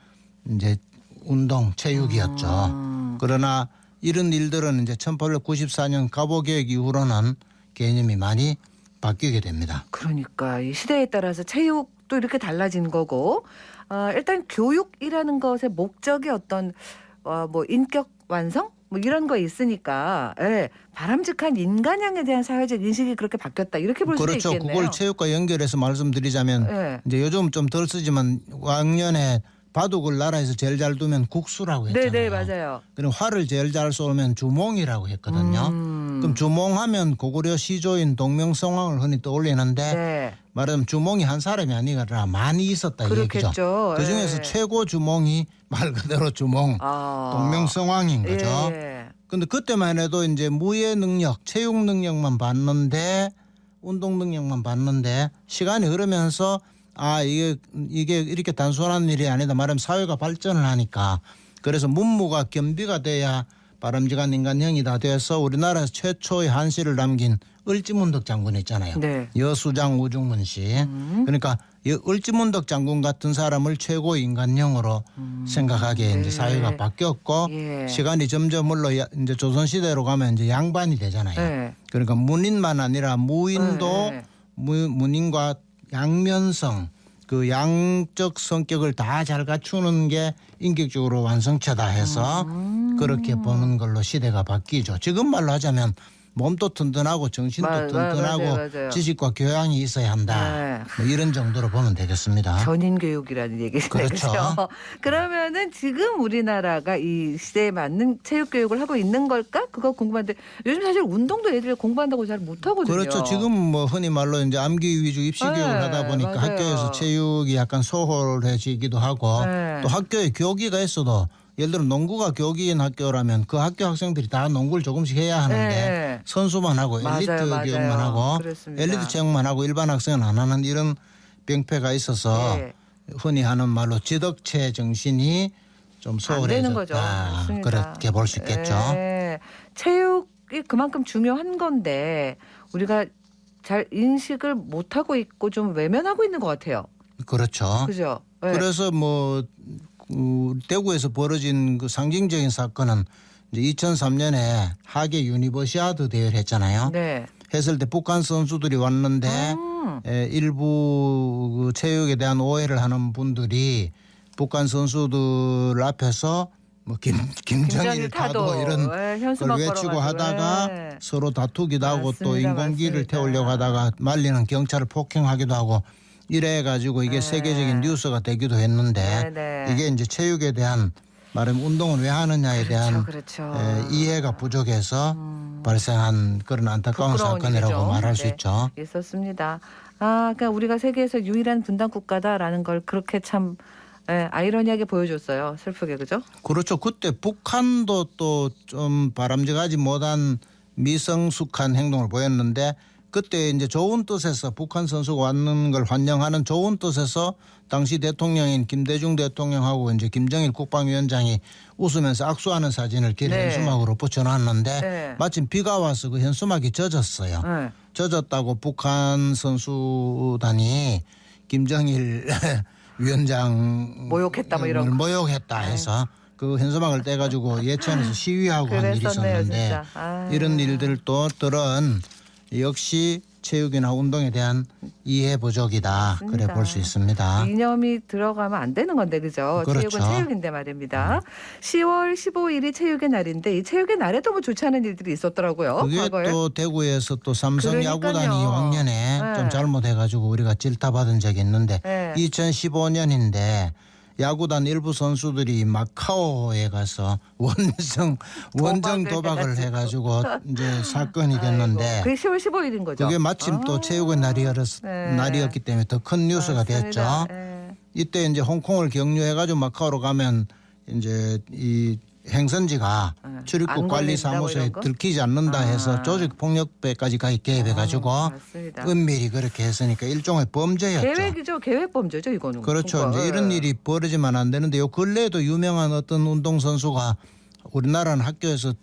Speaker 13: 이제 운동 체육이었죠. 그러나 이런 일들은 이제 1894년 갑오개혁 이후로는 개념이 많이 바뀌게 됩니다.
Speaker 1: 그러니까 이 시대에 따라서 체육도 이렇게 달라진 거고 일단 교육이라는 것의 목적이 어떤 뭐 인격 완성 뭐 이런 거 있으니까 바람직한 인간형에 대한 사회적 인식이 그렇게 바뀌었다 이렇게 볼 수도
Speaker 13: 그렇죠.
Speaker 1: 있겠네요.
Speaker 13: 그걸 체육과 연결해서 말씀드리자면 이제 요즘 좀 덜 쓰지만 왕년에 바둑을 나라에서 제일 잘 두면 국수라고 했잖아요.
Speaker 1: 네, 맞아요.
Speaker 13: 그럼 활을 제일 잘 쏘면 주몽이라고 했거든요. 그럼 주몽하면 고구려 시조인 동명성왕을 흔히 떠올리는데 말하자면 주몽이 한 사람이 아니라 많이 있었다 이 얘기죠. 그중에서 최고 주몽이 말 그대로 주몽 동명성왕인 거죠. 그런데 그때만 해도 이제 무예 능력, 체육 능력만 봤는데 운동 능력만 봤는데 시간이 흐르면서 이게 이렇게 단순한 일이 아니다 말하면 사회가 발전을 하니까 그래서 문무가 겸비가 돼야 바람직한 인간형이 다 돼서 우리나라에서 최초의 한시를 남긴 을지문덕 장군 있잖아요.
Speaker 1: 네.
Speaker 13: 여수장 우중문 씨. 그러니까 을지문덕 장군 같은 사람을 최고의 인간형으로 생각하기에 이제 사회가 바뀌었고 시간이 점점 물러 이제 조선시대로 가면 이제 양반이 되잖아요. 그러니까 문인만 아니라 무인도 문인과 양면성 그 양적 성격을 다 잘 갖추는 게 인격적으로 완성체다 해서 그렇게 보는 걸로 시대가 바뀌죠. 지금 말로 하자면 몸도 튼튼하고 정신도 튼튼하고
Speaker 1: 맞아요.
Speaker 13: 지식과 교양이 있어야 한다. 뭐 이런 정도로 보면 되겠습니다.
Speaker 1: 전인교육이라는 얘기죠.
Speaker 13: 그렇죠.
Speaker 1: 그러면은 지금 우리나라가 이 시대에 맞는 체육교육을 하고 있는 걸까? 그거 궁금한데 요즘 사실 운동도 애들이 공부한다고 잘 못하거든요.
Speaker 13: 그렇죠. 지금 뭐 흔히 말로 이제 암기 위주 입시 교육을 하다 보니까
Speaker 1: 맞아요.
Speaker 13: 학교에서 체육이 약간 소홀해지기도 하고 또 학교에 교기가 있어도 예를 들어 농구가 교기인 학교라면 그 학교 학생들이 다 농구를 조금씩 해야 하는데 선수만 하고 엘리트 교육만 하고
Speaker 1: 그렇습니다.
Speaker 13: 엘리트 체육만 하고 일반 학생은 안 하는 이런 병폐가 있어서 흔히 하는 말로 지덕체 정신이 좀 소홀해졌다. 그렇게 볼 수 있겠죠.
Speaker 1: 체육이 그만큼 중요한 건데 우리가 잘 인식을 못하고 있고 좀 외면하고 있는 것 같아요.
Speaker 13: 그렇죠.
Speaker 1: 그죠.
Speaker 13: 그래서 뭐 대구에서 벌어진 그 상징적인 사건은 이제 2003년에 하계 유니버시아드 대회를 했잖아요. 했을 때 북한 선수들이 왔는데 일부 그 체육에 대한 오해를 하는 분들이 북한 선수들 앞에서 뭐 김정일 타도 이런 걸 외치고 하다가 서로 다투기도 하고 또 인공기를 태우려고 하다가 말리는 경찰을 폭행하기도 하고 이래 가지고 이게 세계적인 뉴스가 되기도 했는데 이게 이제 체육에 대한 말하면 운동을 왜 하느냐에 대한 이해가 부족해서 발생한 그런 안타까운 사건이라고
Speaker 1: 일이죠.
Speaker 13: 말할 수 있죠.
Speaker 1: 있었습니다. 그러니까 우리가 세계에서 유일한 분단 국가다라는 걸 그렇게 참 네, 아이러니하게 보여줬어요. 슬프게 그죠?
Speaker 13: 그렇죠. 그때 북한도 또 좀 바람직하지 못한 미성숙한 행동을 보였는데 그때 이제 좋은 뜻에서 북한 선수가 왔는 걸 환영하는 좋은 뜻에서 당시 대통령인 김대중 대통령하고 이제 김정일 국방위원장이 웃으면서 악수하는 사진을 길
Speaker 1: 네.
Speaker 13: 현수막으로 붙여놨는데
Speaker 1: 네.
Speaker 13: 마침 비가 와서 그 현수막이 젖었어요.
Speaker 1: 네.
Speaker 13: 젖었다고 북한 선수단이 김정일 위원장
Speaker 1: 모욕했다 뭐 이런 거.
Speaker 13: 모욕했다 해서 그 현수막을 떼가지고 예천에서 시위하고 한 일이
Speaker 1: 그랬었네요,
Speaker 13: 있었는데
Speaker 1: 진짜. 아.
Speaker 13: 이런 일들은 역시 체육이나 운동에 대한 이해 부족이다. 그래 볼 수 있습니다.
Speaker 1: 이념이 들어가면 안 되는 건데 그죠?
Speaker 13: 그렇죠.
Speaker 1: 체육은 체육인데 말입니다. 10월 15일이 체육의 날인데 이 체육의 날에도 뭐 좋지 않은 일들이 있었더라고요.
Speaker 13: 그게
Speaker 1: 과거에.
Speaker 13: 또 대구에서 또 삼성
Speaker 1: 그러니까요.
Speaker 13: 야구단이 2학년에
Speaker 1: 네.
Speaker 13: 좀 잘못해가지고 우리가 질타받은 적이 있는데
Speaker 1: 네.
Speaker 13: 2015년인데 야구단 일부 선수들이 마카오에 가서 원정 도박을 해가지고 이제 사건이 됐는데
Speaker 1: 그게 10월 15일인 거죠.
Speaker 13: 그게 마침 또 체육의
Speaker 1: 네.
Speaker 13: 날이었기 때문에 더 큰 뉴스가 됐죠.
Speaker 1: 네.
Speaker 13: 이때 이제 홍콩을 경유해가지고 마카오로 가면 이제 이 행선지가 출입국
Speaker 1: 안
Speaker 13: 관리사무소에
Speaker 1: 걸린다고 이런 거?
Speaker 13: 들키지 않는다 해서 조직 폭력배까지 개입해가지고
Speaker 1: 맞습니다.
Speaker 13: 은밀히 그렇게 했으니까 일종의 범죄였죠.
Speaker 1: 계획이죠. 계획 범죄죠, 이거는.
Speaker 13: 그렇죠.
Speaker 1: 그러니까.
Speaker 13: 이제 이런 일이 벌어지면 안 되는데 요 근래에도 유명한 어떤 운동선수가 우리나라는 학교에서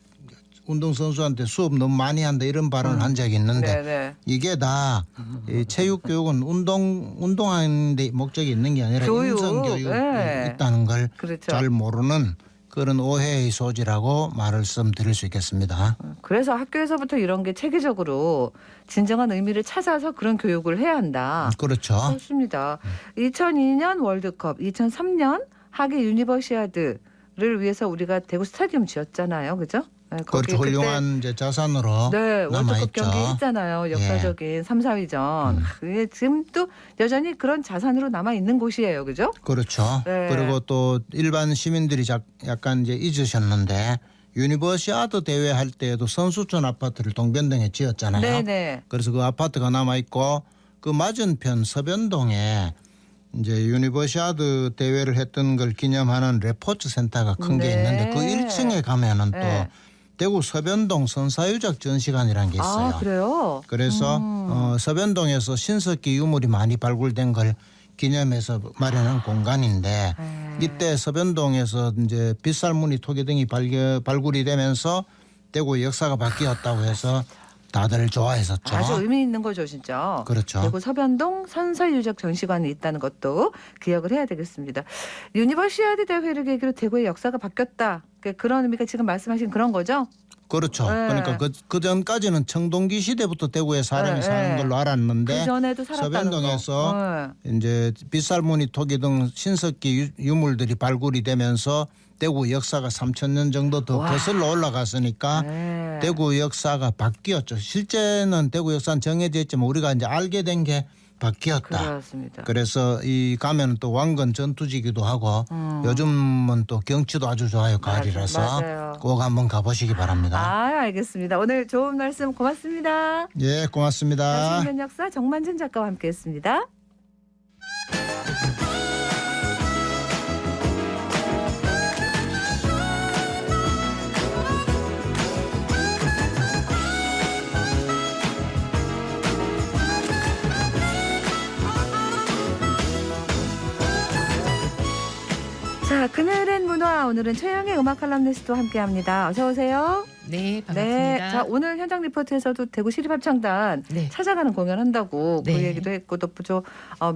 Speaker 13: 운동선수한테 수업 너무 많이 한다 이런 발언을 한 적이 있는데
Speaker 1: 네네.
Speaker 13: 이게 다 이 체육교육은 운동하는 데 목적이 있는 게 아니라
Speaker 1: 교육.
Speaker 13: 인성교육이
Speaker 1: 네.
Speaker 13: 있다는 걸 잘
Speaker 1: 그렇죠.
Speaker 13: 모르는 그런 오해의 소지라고 말씀드릴 수 있겠습니다.
Speaker 1: 그래서 학교에서부터 이런 게 체계적으로 진정한 의미를 찾아서 그런 교육을 해야 한다.
Speaker 13: 그렇죠.
Speaker 1: 그렇습니다. 2002년 월드컵, 2003년 하계 유니버시아드를 위해서 우리가 대구 스타디움 지었잖아요. 그죠? 네, 거기
Speaker 13: 그렇죠. 훌륭한 이제 자산으로
Speaker 1: 네, 월드컵
Speaker 13: 남아있죠.
Speaker 1: 경기 했잖아요. 역사적인 3, 4위전. 그게 지금 또 여전히 그런 자산으로 남아 있는 곳이에요. 그죠?
Speaker 13: 그렇죠.
Speaker 1: 네.
Speaker 13: 그리고 또 일반 시민들이 약간 이제 잊으셨는데 유니버시아드 대회 할 때에도 선수촌 아파트를 동변동에 지었잖아요.
Speaker 1: 네네.
Speaker 13: 그래서 그 아파트가 남아 있고 그 맞은편 서변동에 이제 유니버시아드 대회를 했던 걸 기념하는 레포츠 센터가 큰 게
Speaker 1: 네.
Speaker 13: 있는데 그 1층에 가면은 또
Speaker 1: 네.
Speaker 13: 대구 서변동 선사유적 전시관이라는 게 있어요.
Speaker 1: 아, 그래요?
Speaker 13: 그래서 서변동에서 신석기 유물이 많이 발굴된 걸 기념해서 마련한 공간인데 이때 서변동에서 이제 빗살무늬 토기 등이 발굴이 되면서 대구 역사가 바뀌었다고 해서 다들 좋아했었죠.
Speaker 1: 아주 의미 있는 거죠, 진짜.
Speaker 13: 그렇죠.
Speaker 1: 대구 서변동 선사유적 전시관이 있다는 것도 기억을 해야 되겠습니다. 유니버시아드 대회를 계기로 대구의 역사가 바뀌었다. 그런 의미가 지금 말씀하신 그런 거죠?
Speaker 13: 그렇죠.
Speaker 1: 네.
Speaker 13: 그러니까 그 전까지는 청동기 시대부터 대구에 사람이
Speaker 1: 네,
Speaker 13: 사는
Speaker 1: 네.
Speaker 13: 걸로 알았는데
Speaker 1: 그 전에도 살았다는
Speaker 13: 서변동에서
Speaker 1: 거.
Speaker 13: 이제 빗살무늬 토기 등 신석기 유물들이 발굴이 되면서 대구 역사가 3,000년 정도 더 거슬러 올라갔으니까
Speaker 1: 네.
Speaker 13: 대구 역사가 바뀌었죠. 실제는 대구 역사는 정해져 있지만 우리가 이제 알게 된 게 바뀌었다.
Speaker 1: 그렇습니다.
Speaker 13: 그래서 이 가면 또 왕건 전투지기도 하고 요즘은 또 경치도 아주 좋아요. 가을이라서
Speaker 1: 맞아요.
Speaker 13: 꼭 한번 가보시기 바랍니다.
Speaker 1: 아, 알겠습니다. 오늘 좋은 말씀 고맙습니다.
Speaker 13: 예, 고맙습니다.
Speaker 1: 야심면 역사 정만진 작가와 함께했습니다. 자, 그늘엔 문화 오늘은 최영의 음악 칼럼니스트와 함께합니다. 어서 오세요.
Speaker 14: 네, 반갑습니다.
Speaker 1: 네, 자 오늘 현장 리포트에서도 대구 시립합창단
Speaker 14: 네.
Speaker 1: 찾아가는 공연한다고 그
Speaker 14: 네.
Speaker 1: 얘기도 했고 또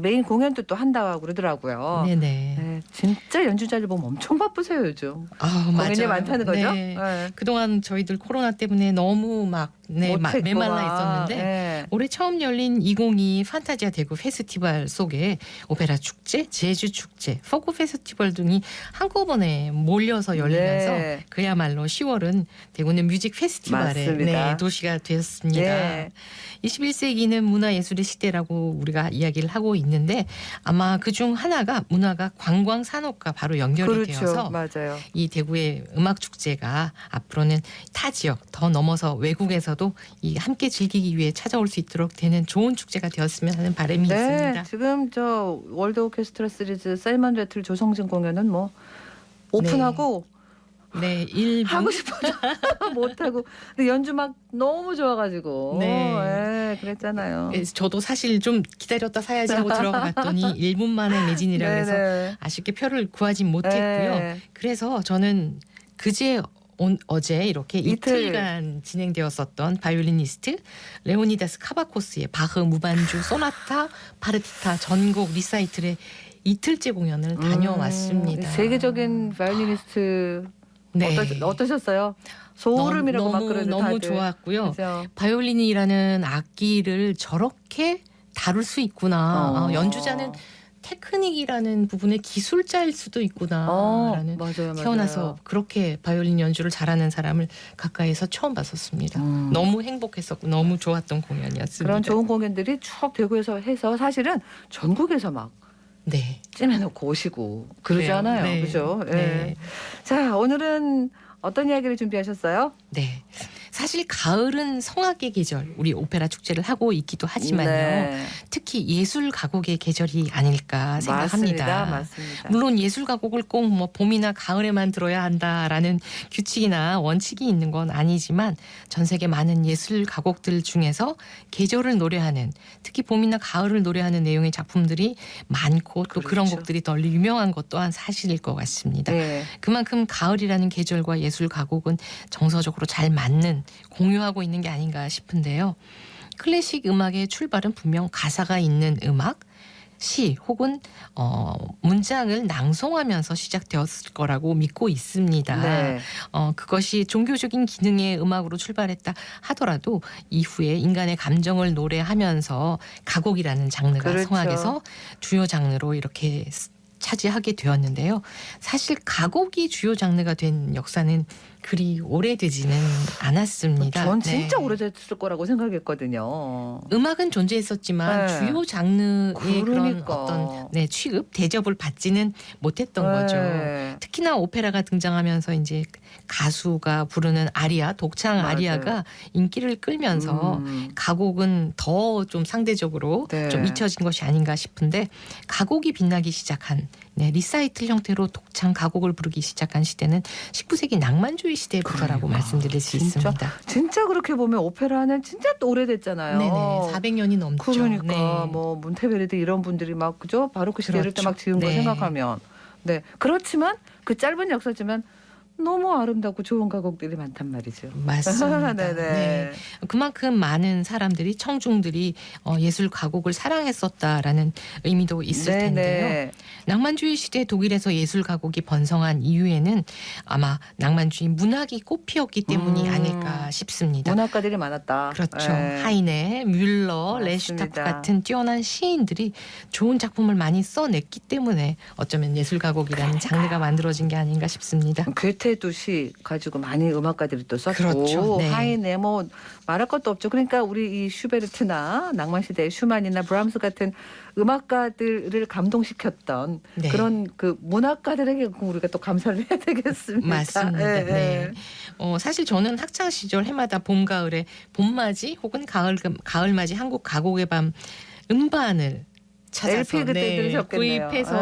Speaker 1: 메인 공연도 또 한다고 그러더라고요.
Speaker 14: 네네.
Speaker 1: 네, 진짜 연주자를 보면 엄청 바쁘세요 요즘.
Speaker 14: 아,
Speaker 1: 공연이
Speaker 14: 맞아요.
Speaker 1: 많다는 거죠?
Speaker 14: 네.
Speaker 1: 네.
Speaker 14: 그동안 저희들 코로나 때문에 너무 막
Speaker 1: 못했구나.
Speaker 14: 메말라 있었는데
Speaker 1: 네.
Speaker 14: 올해 처음 열린 2022 판타지아 대구 페스티벌 속에 오페라 축제, 제주 축제, 포크 페스티벌 등이 한꺼번에 몰려서 열리면서
Speaker 1: 네.
Speaker 14: 그야말로 10월은 대구 있는 뮤직 페스티벌의
Speaker 1: 맞습니다.
Speaker 14: 도시가 되었습니다.
Speaker 1: 네.
Speaker 14: 21세기는 문화예술의 시대라고 우리가 이야기를 하고 있는데 아마 그중 하나가 문화가 관광 산업과 바로 연결이
Speaker 1: 그렇죠.
Speaker 14: 되어서
Speaker 1: 맞아요.
Speaker 14: 이 대구의 음악 축제가 앞으로는 타 지역 더 넘어서 외국에서도 이 함께 즐기기 위해 찾아올 수 있도록 되는 좋은 축제가 되었으면 하는 바람이 있습니다.
Speaker 1: 지금 저 월드 오케스트라 시리즈 사이먼 레틀 조성진 공연은 뭐 오픈하고
Speaker 14: 네, 1분
Speaker 1: 하고 싶어도 못하고 근데 연주 막 너무 좋아가지고 그랬잖아요.
Speaker 14: 저도 사실 좀 기다렸다 사야지 하고 들어가 봤더니 1분 만에 매진이라고 해서 아쉽게 표를 구하지 못했고요. 그래서 저는 어제 이렇게 이틀간 진행되었었던 바이올리니스트 레오니다스 카바코스의 바흐 무반주 소나타 파르티타 전곡 리사이틀의 이틀째 공연을 다녀왔습니다.
Speaker 1: 세계적인 바이올리니스트 어떠셨어요? 소름이라고 막 그러는데
Speaker 14: 너무 좋았고요. 그죠? 바이올린이라는 악기를 저렇게 다룰 수 있구나. 연주자는 테크닉이라는 부분의 기술자일 수도 있구나라는
Speaker 1: 맞아요.
Speaker 14: 태어나서 그렇게 바이올린 연주를 잘하는 사람을 가까이서 처음 봤었습니다. 너무 행복했었고 너무 좋았던 공연이었습니다.
Speaker 1: 그런 좋은 공연들이 쭉 대구에서 해서 사실은 전국에서 막 찜해놓고 오시고 그러잖아요.
Speaker 14: 네.
Speaker 1: 그죠? 네. 자, 오늘은 어떤 이야기를 준비하셨어요?
Speaker 14: 네. 사실 가을은 성악의 계절, 우리 오페라 축제를 하고 있기도 하지만요. 특히 예술 가곡의 계절이 아닐까 생각합니다.
Speaker 1: 맞습니다.
Speaker 14: 물론 예술 가곡을 꼭 뭐 봄이나 가을에만 들어야 한다라는 규칙이나 원칙이 있는 건 아니지만 전 세계 많은 예술 가곡들 중에서 계절을 노래하는 특히 봄이나 가을을 노래하는 내용의 작품들이 많고 또 그런 곡들이 널리 유명한 것 또한 사실일 것 같습니다. 그만큼 가을이라는 계절과 예술 가곡은 정서적으로 잘 맞는 공유하고 있는 게 아닌가 싶은데요. 클래식 음악의 출발은 분명 가사가 있는 음악, 시 혹은 문장을 낭송하면서 시작되었을 거라고 믿고 있습니다. 그것이 종교적인 기능의 음악으로 출발했다 하더라도 이후에 인간의 감정을 노래하면서 가곡이라는 장르가 성악에서 주요 장르로 이렇게 차지하게 되었는데요. 사실 가곡이 주요 장르가 된 역사는 그리 오래되지는 않았습니다.
Speaker 1: 전 진짜 오래됐을 거라고 생각했거든요.
Speaker 14: 음악은 존재했었지만 주요 장르의 그런 어떤 취급, 대접을 받지는 못했던 거죠. 특히나 오페라가 등장하면서 이제 가수가 부르는 아리아, 독창 아리아가 인기를 끌면서 가곡은 더 좀 상대적으로 좀 잊혀진 것이 아닌가 싶은데 가곡이 빛나기 시작한 리사이틀 형태로 독창 가곡을 부르기 시작한 시대는 19세기 낭만주의 시대부터라고 말씀드릴 수 있습니다.
Speaker 1: 진짜 그렇게 보면 오페라는 진짜 또 오래됐잖아요.
Speaker 14: 네네, 400년이 넘죠.
Speaker 1: 그러니까 뭐 몬테베르디 이런 분들이 막 그죠? 바로크 시대를 때 막 지은 거 생각하면 그렇지만 그 짧은 역사지만 너무 아름답고 좋은 가곡들이 많단 말이죠.
Speaker 14: 맞습니다. 네. 그만큼 많은 사람들이 청중들이 예술 가곡을 사랑했었다라는 의미도 있을 텐데요. 낭만주의 시대 독일에서 예술 가곡이 번성한 이유에는 아마 낭만주의 문학이 꽃피었기 때문이 아닐까 싶습니다.
Speaker 1: 문학가들이 많았다.
Speaker 14: 그렇죠. 하이네, 뮬러, 레슈타프 같은 뛰어난 시인들이 좋은 작품을 많이 써냈기 때문에 어쩌면 예술 가곡이라는 장르가 만들어진 게 아닌가 싶습니다.
Speaker 1: 괴테도 시 가지고 많이 음악가들이 또 썼고
Speaker 14: 그렇죠.
Speaker 1: 하이네 뭐 말할 것도 없죠. 그러니까 우리 이 슈베르트나 낭만시대의 슈만이나 브람스 같은 음악가들을 감동시켰던 그런 그 문학가들에게 우리가 또 감사를 해야 되겠습니다.
Speaker 14: 맞습니다. 사실 저는 학창 시절 해마다 봄, 가을에 봄맞이 혹은 가을맞이 한국 가곡의 밤 음반을 찾아서 구입해서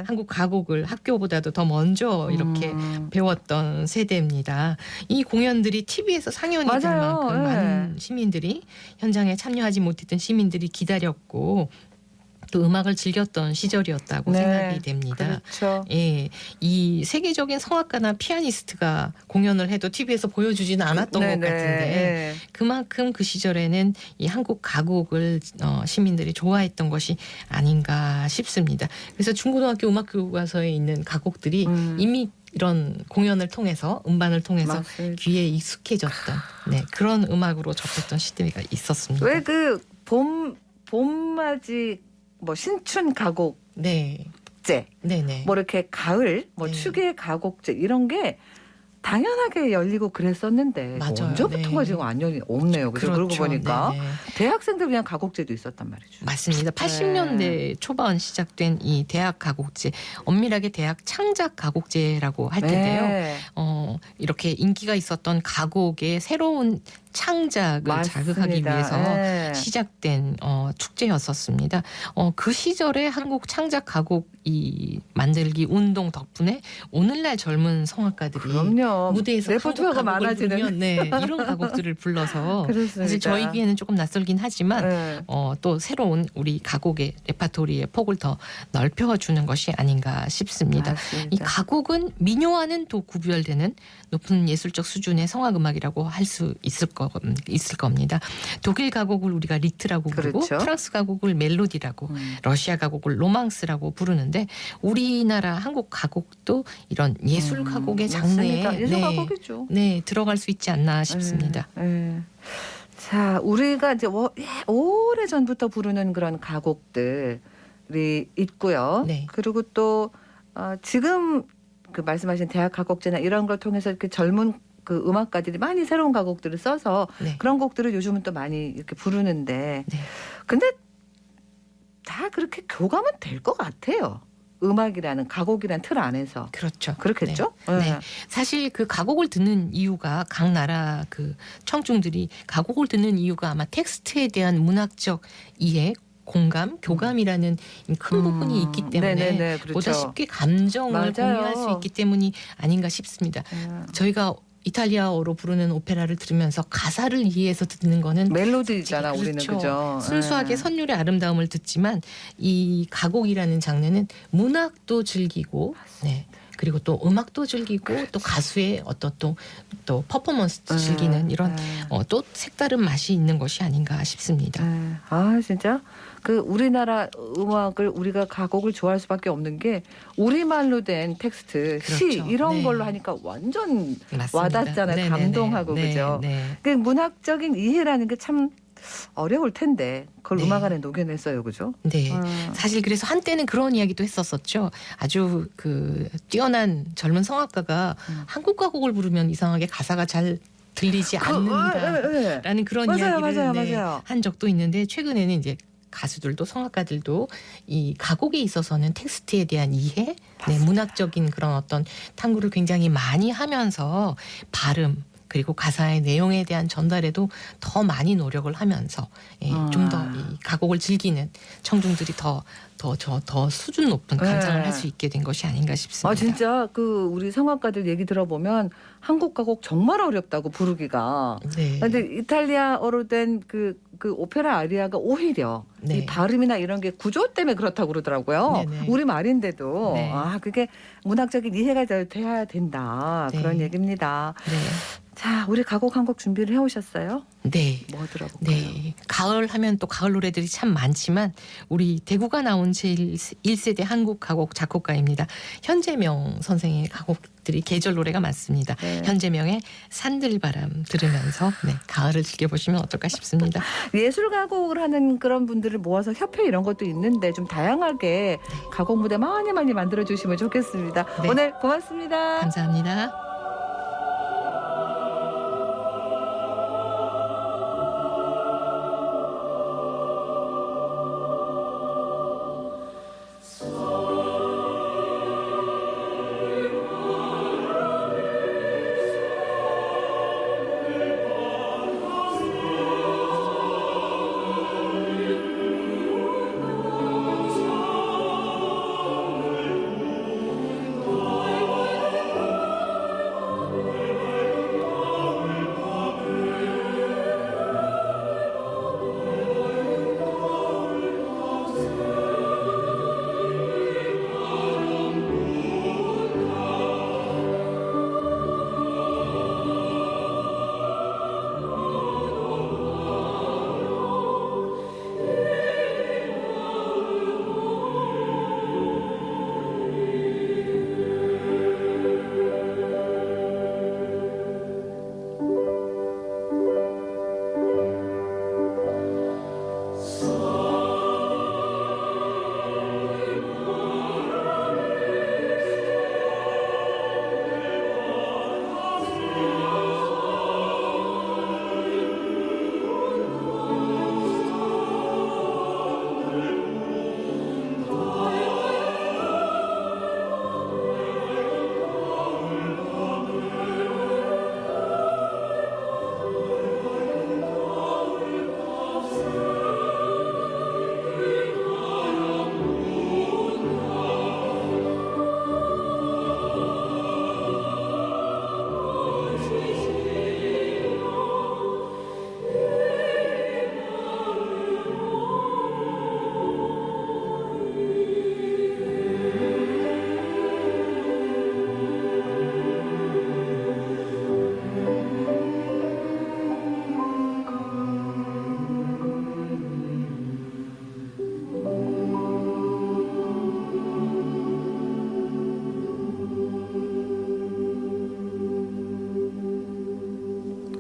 Speaker 14: 한국 가곡을 학교보다도 더 먼저 이렇게 배웠던 세대입니다. 이 공연들이 TV에서 상연이 될 만큼 많은 시민들이 현장에 참여하지 못했던 시민들이 기다렸고 또 음악을 즐겼던 시절이었다고 생각이 됩니다.
Speaker 1: 그렇죠.
Speaker 14: 이 세계적인 성악가나 피아니스트가 공연을 해도 TV에서 보여주지는 않았던 것 같은데 그만큼 그 시절에는 이 한국 가곡을 시민들이 좋아했던 것이 아닌가 싶습니다. 그래서 중고등학교 음악교과서에 있는 가곡들이 이미 이런 공연을 통해서 음반을 통해서 귀에 익숙해졌던 그런 음악으로 접했던 시대가 있었습니다.
Speaker 1: 왜 그 봄맞이 뭐 신춘 가곡제, 뭐 이렇게 가을, 뭐 추계 가곡제 이런 게 당연하게 열리고 그랬었는데
Speaker 14: 맞아요.
Speaker 1: 언제부터가
Speaker 14: 네.
Speaker 1: 지금 안 열리 없네요. 그죠? 그러고
Speaker 14: 그렇죠.
Speaker 1: 보니까
Speaker 14: 네네.
Speaker 1: 대학생들 위한 가곡제도 있었단 말이죠.
Speaker 14: 맞습니다. 80년대 초반 시작된 이 대학 가곡제, 엄밀하게 대학 창작 가곡제라고 할 텐데요.
Speaker 1: 네.
Speaker 14: 이렇게 인기가 있었던 가곡의 새로운 창작을
Speaker 1: 맞습니다.
Speaker 14: 자극하기 위해서
Speaker 1: 네.
Speaker 14: 시작된 축제였었습니다. 그 시절에 한국 창작 가곡 이 만들기 운동 덕분에 오늘날 젊은 성악가들이
Speaker 1: 그럼요.
Speaker 14: 무대에서
Speaker 1: 레퍼토리가
Speaker 14: 한국 가곡을
Speaker 1: 많아지는.
Speaker 14: 부르면 이런 가곡들을 불러서
Speaker 1: 그렇습니다.
Speaker 14: 사실 저희에게는 조금 낯설긴 하지만
Speaker 1: 네.
Speaker 14: 또 새로운 우리 가곡의 레퍼토리의 폭을 더 넓혀주는 것이 아닌가 싶습니다.
Speaker 1: 맞습니다.
Speaker 14: 이 가곡은 민요와는 또 구별되는 높은 예술적 수준의 성악음악이라고 할 수 있을 겁니다. 독일 가곡을 우리가 리트라고 부르고
Speaker 1: 그렇죠.
Speaker 14: 프랑스 가곡을 멜로디라고 러시아 가곡을 로망스라고 부르는데 우리나라 한국 가곡도 이런 예술 가곡의 장르에
Speaker 1: 맞습니다. 예술 가곡이죠.
Speaker 14: 네, 들어갈 수 있지 않나 싶습니다.
Speaker 1: 네. 자, 우리가 이제 오래 전부터 부르는 그런 가곡들이 있고요.
Speaker 14: 네.
Speaker 1: 그리고 또 지금 그 말씀하신 대학 가곡제나 이런 걸 통해서 이렇게 젊은 그 음악가들이 많이 새로운 가곡들을 써서
Speaker 14: 네.
Speaker 1: 그런 곡들을 요즘은 또 많이 이렇게 부르는데,
Speaker 14: 네.
Speaker 1: 근데 다 그렇게 교감은 될 것 같아요. 음악이라는 가곡이라는 틀 안에서.
Speaker 14: 그렇죠.
Speaker 1: 그렇겠죠?
Speaker 14: 네. 네. 사실 그 가곡을 듣는 이유가 각 나라 그 청중들이 가곡을 듣는 이유가 아마 텍스트에 대한 문학적 이해, 공감, 교감이라는 큰 부분이 있기 때문에
Speaker 1: 네네네, 그렇죠.
Speaker 14: 보다 쉽게 감정을
Speaker 1: 맞아요.
Speaker 14: 공유할 수 있기 때문이 아닌가 싶습니다. 저희가 이탈리아어로 부르는 오페라를 들으면서 가사를 이해해서 듣는 거는
Speaker 1: 멜로디잖아,
Speaker 14: 그렇죠.
Speaker 1: 우리는. 그죠?
Speaker 14: 순수하게 선율의 아름다움을 듣지만 이 가곡이라는 장르는 문학도 즐기고 네. 그리고 또 음악도 즐기고 또 가수의 어떤 또 퍼포먼스도 즐기는 이런 또 색다른 맛이 있는 것이 아닌가 싶습니다.
Speaker 1: 아, 진짜 그 우리나라 음악을 우리가 가곡을 좋아할 수밖에 없는 게 우리말로 된 텍스트, 시
Speaker 14: 그렇죠.
Speaker 1: 이런
Speaker 14: 네.
Speaker 1: 걸로 하니까 완전
Speaker 14: 맞습니다.
Speaker 1: 와닿잖아요.
Speaker 14: 네네네.
Speaker 1: 감동하고.
Speaker 14: 네,
Speaker 1: 그죠?
Speaker 14: 네.
Speaker 1: 그 문학적인 이해라는 게 참 어려울 텐데 그걸
Speaker 14: 네.
Speaker 1: 음악 안에 녹여냈어요. 그죠?
Speaker 14: 네. 사실 그래서 한때는 그런 이야기도 했었었죠. 아주 그 뛰어난 젊은 성악가가 한국 가곡을 부르면 이상하게 가사가 잘 들리지 않는다라는 그런
Speaker 1: 맞아요,
Speaker 14: 이야기를
Speaker 1: 맞아요.
Speaker 14: 한 적도 있는데 최근에는 이제 가수들도 성악가들도 이 가곡에 있어서는 텍스트에 대한 이해, 네, 문학적인 그런 어떤 탐구를 굉장히 많이 하면서 발음 그리고 가사의 내용에 대한 전달에도 더 많이 노력을 하면서 좀 더 이 가곡을 즐기는 청중들이 더 수준 높은 감상을 할 수 있게 된 것이 아닌가 싶습니다.
Speaker 1: 아, 진짜 그 우리 성악가들 얘기 들어보면 한국 가곡 정말 어렵다고 부르기가.
Speaker 14: 네.
Speaker 1: 근데 이탈리아어로 된 그 오페라 아리아가 오히려
Speaker 14: 네.
Speaker 1: 이 발음이나 이런 게 구조 때문에 그렇다고 그러더라고요.
Speaker 14: 네네.
Speaker 1: 우리 말인데도
Speaker 14: 네.
Speaker 1: 그게 문학적인 이해가 돼야 된다.
Speaker 14: 네.
Speaker 1: 그런 얘기입니다.
Speaker 14: 네.
Speaker 1: 자, 우리 가곡 한 곡 준비를 해오셨어요?
Speaker 14: 네.
Speaker 1: 뭐 들어볼까요?
Speaker 14: 네. 가을 하면 또 가을 노래들이 참 많지만 우리 대구가 나온 제1세대 한국 가곡 작곡가입니다. 현재명 선생의 가곡들이 계절 노래가 많습니다.
Speaker 1: 네.
Speaker 14: 현재명의 산들바람 들으면서 가을을 즐겨보시면 어떨까 싶습니다.
Speaker 1: 예술 가곡을 하는 그런 분들을 모아서 협회 이런 것도 있는데 좀 다양하게 가곡 무대 많이 만들어 주시면 좋겠습니다.
Speaker 14: 네.
Speaker 1: 오늘 고맙습니다.
Speaker 14: 감사합니다.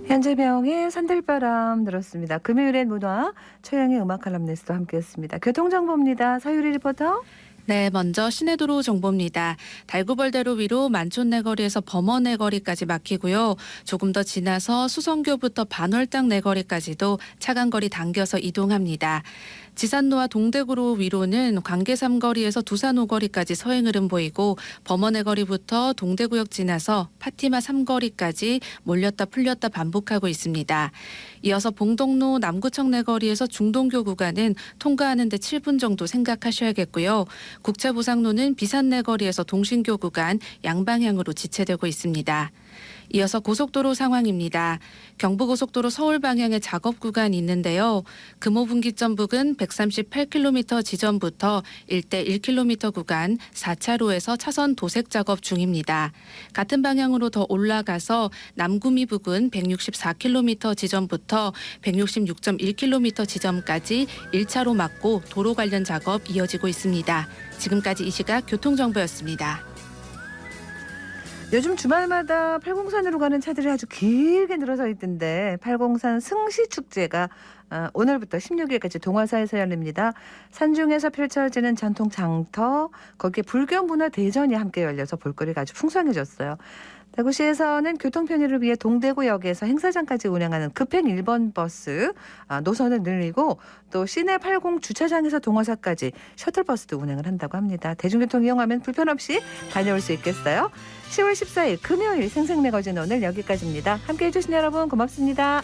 Speaker 1: 현재명의 산들바람 들었습니다. 금요일엔 문화, 최영의 음악 칼럼니스트와 함께했습니다. 교통정보입니다. 서유리 리포터.
Speaker 15: 네, 먼저 시내도로 정보입니다. 달구벌대로 위로 만촌내거리에서 범어내거리까지 막히고요. 조금 더 지나서 수성교부터 반월당 내거리까지도 차간거리 당겨서 이동합니다. 지산로와 동대구로 위로는 관계삼거리에서 두산오거리까지 서행 흐름 보이고 범어내거리부터 동대구역 지나서 파티마 3거리까지 몰렸다 풀렸다 반복하고 있습니다. 이어서 봉동로 남구청 내거리에서 중동교 구간은 통과하는 데 7분 정도 생각하셔야겠고요. 국채보상로는 비산 내거리에서 동신교 구간 양방향으로 지체되고 있습니다. 이어서 고속도로 상황입니다. 경부고속도로 서울 방향의 작업 구간이 있는데요. 금호분기점 부근 138km 지점부터 1대 1km 구간 4차로에서 차선 도색 작업 중입니다. 같은 방향으로 더 올라가서 남구미 부근 164km 지점부터 166.1km 지점까지 1차로 막고 도로 관련 작업 이어지고 있습니다. 지금까지 이 시각 교통정보였습니다.
Speaker 1: 요즘 주말마다 팔공산으로 가는 차들이 아주 길게 늘어서 있던데 팔공산 승시축제가 오늘부터 16일까지 동화사에서 열립니다. 산중에서 펼쳐지는 전통 장터, 거기에 불교 문화 대전이 함께 열려서 볼거리가 아주 풍성해졌어요. 대구시에서는 교통 편의를 위해 동대구역에서 행사장까지 운행하는 급행 1번 버스 노선을 늘리고 또 시내 80 주차장에서 동화사까지 셔틀버스도 운행을 한다고 합니다. 대중교통 이용하면 불편 없이 다녀올 수 있겠어요. 10월 14일 금요일 생생매거진 오늘 여기까지입니다. 함께해 주신 여러분 고맙습니다.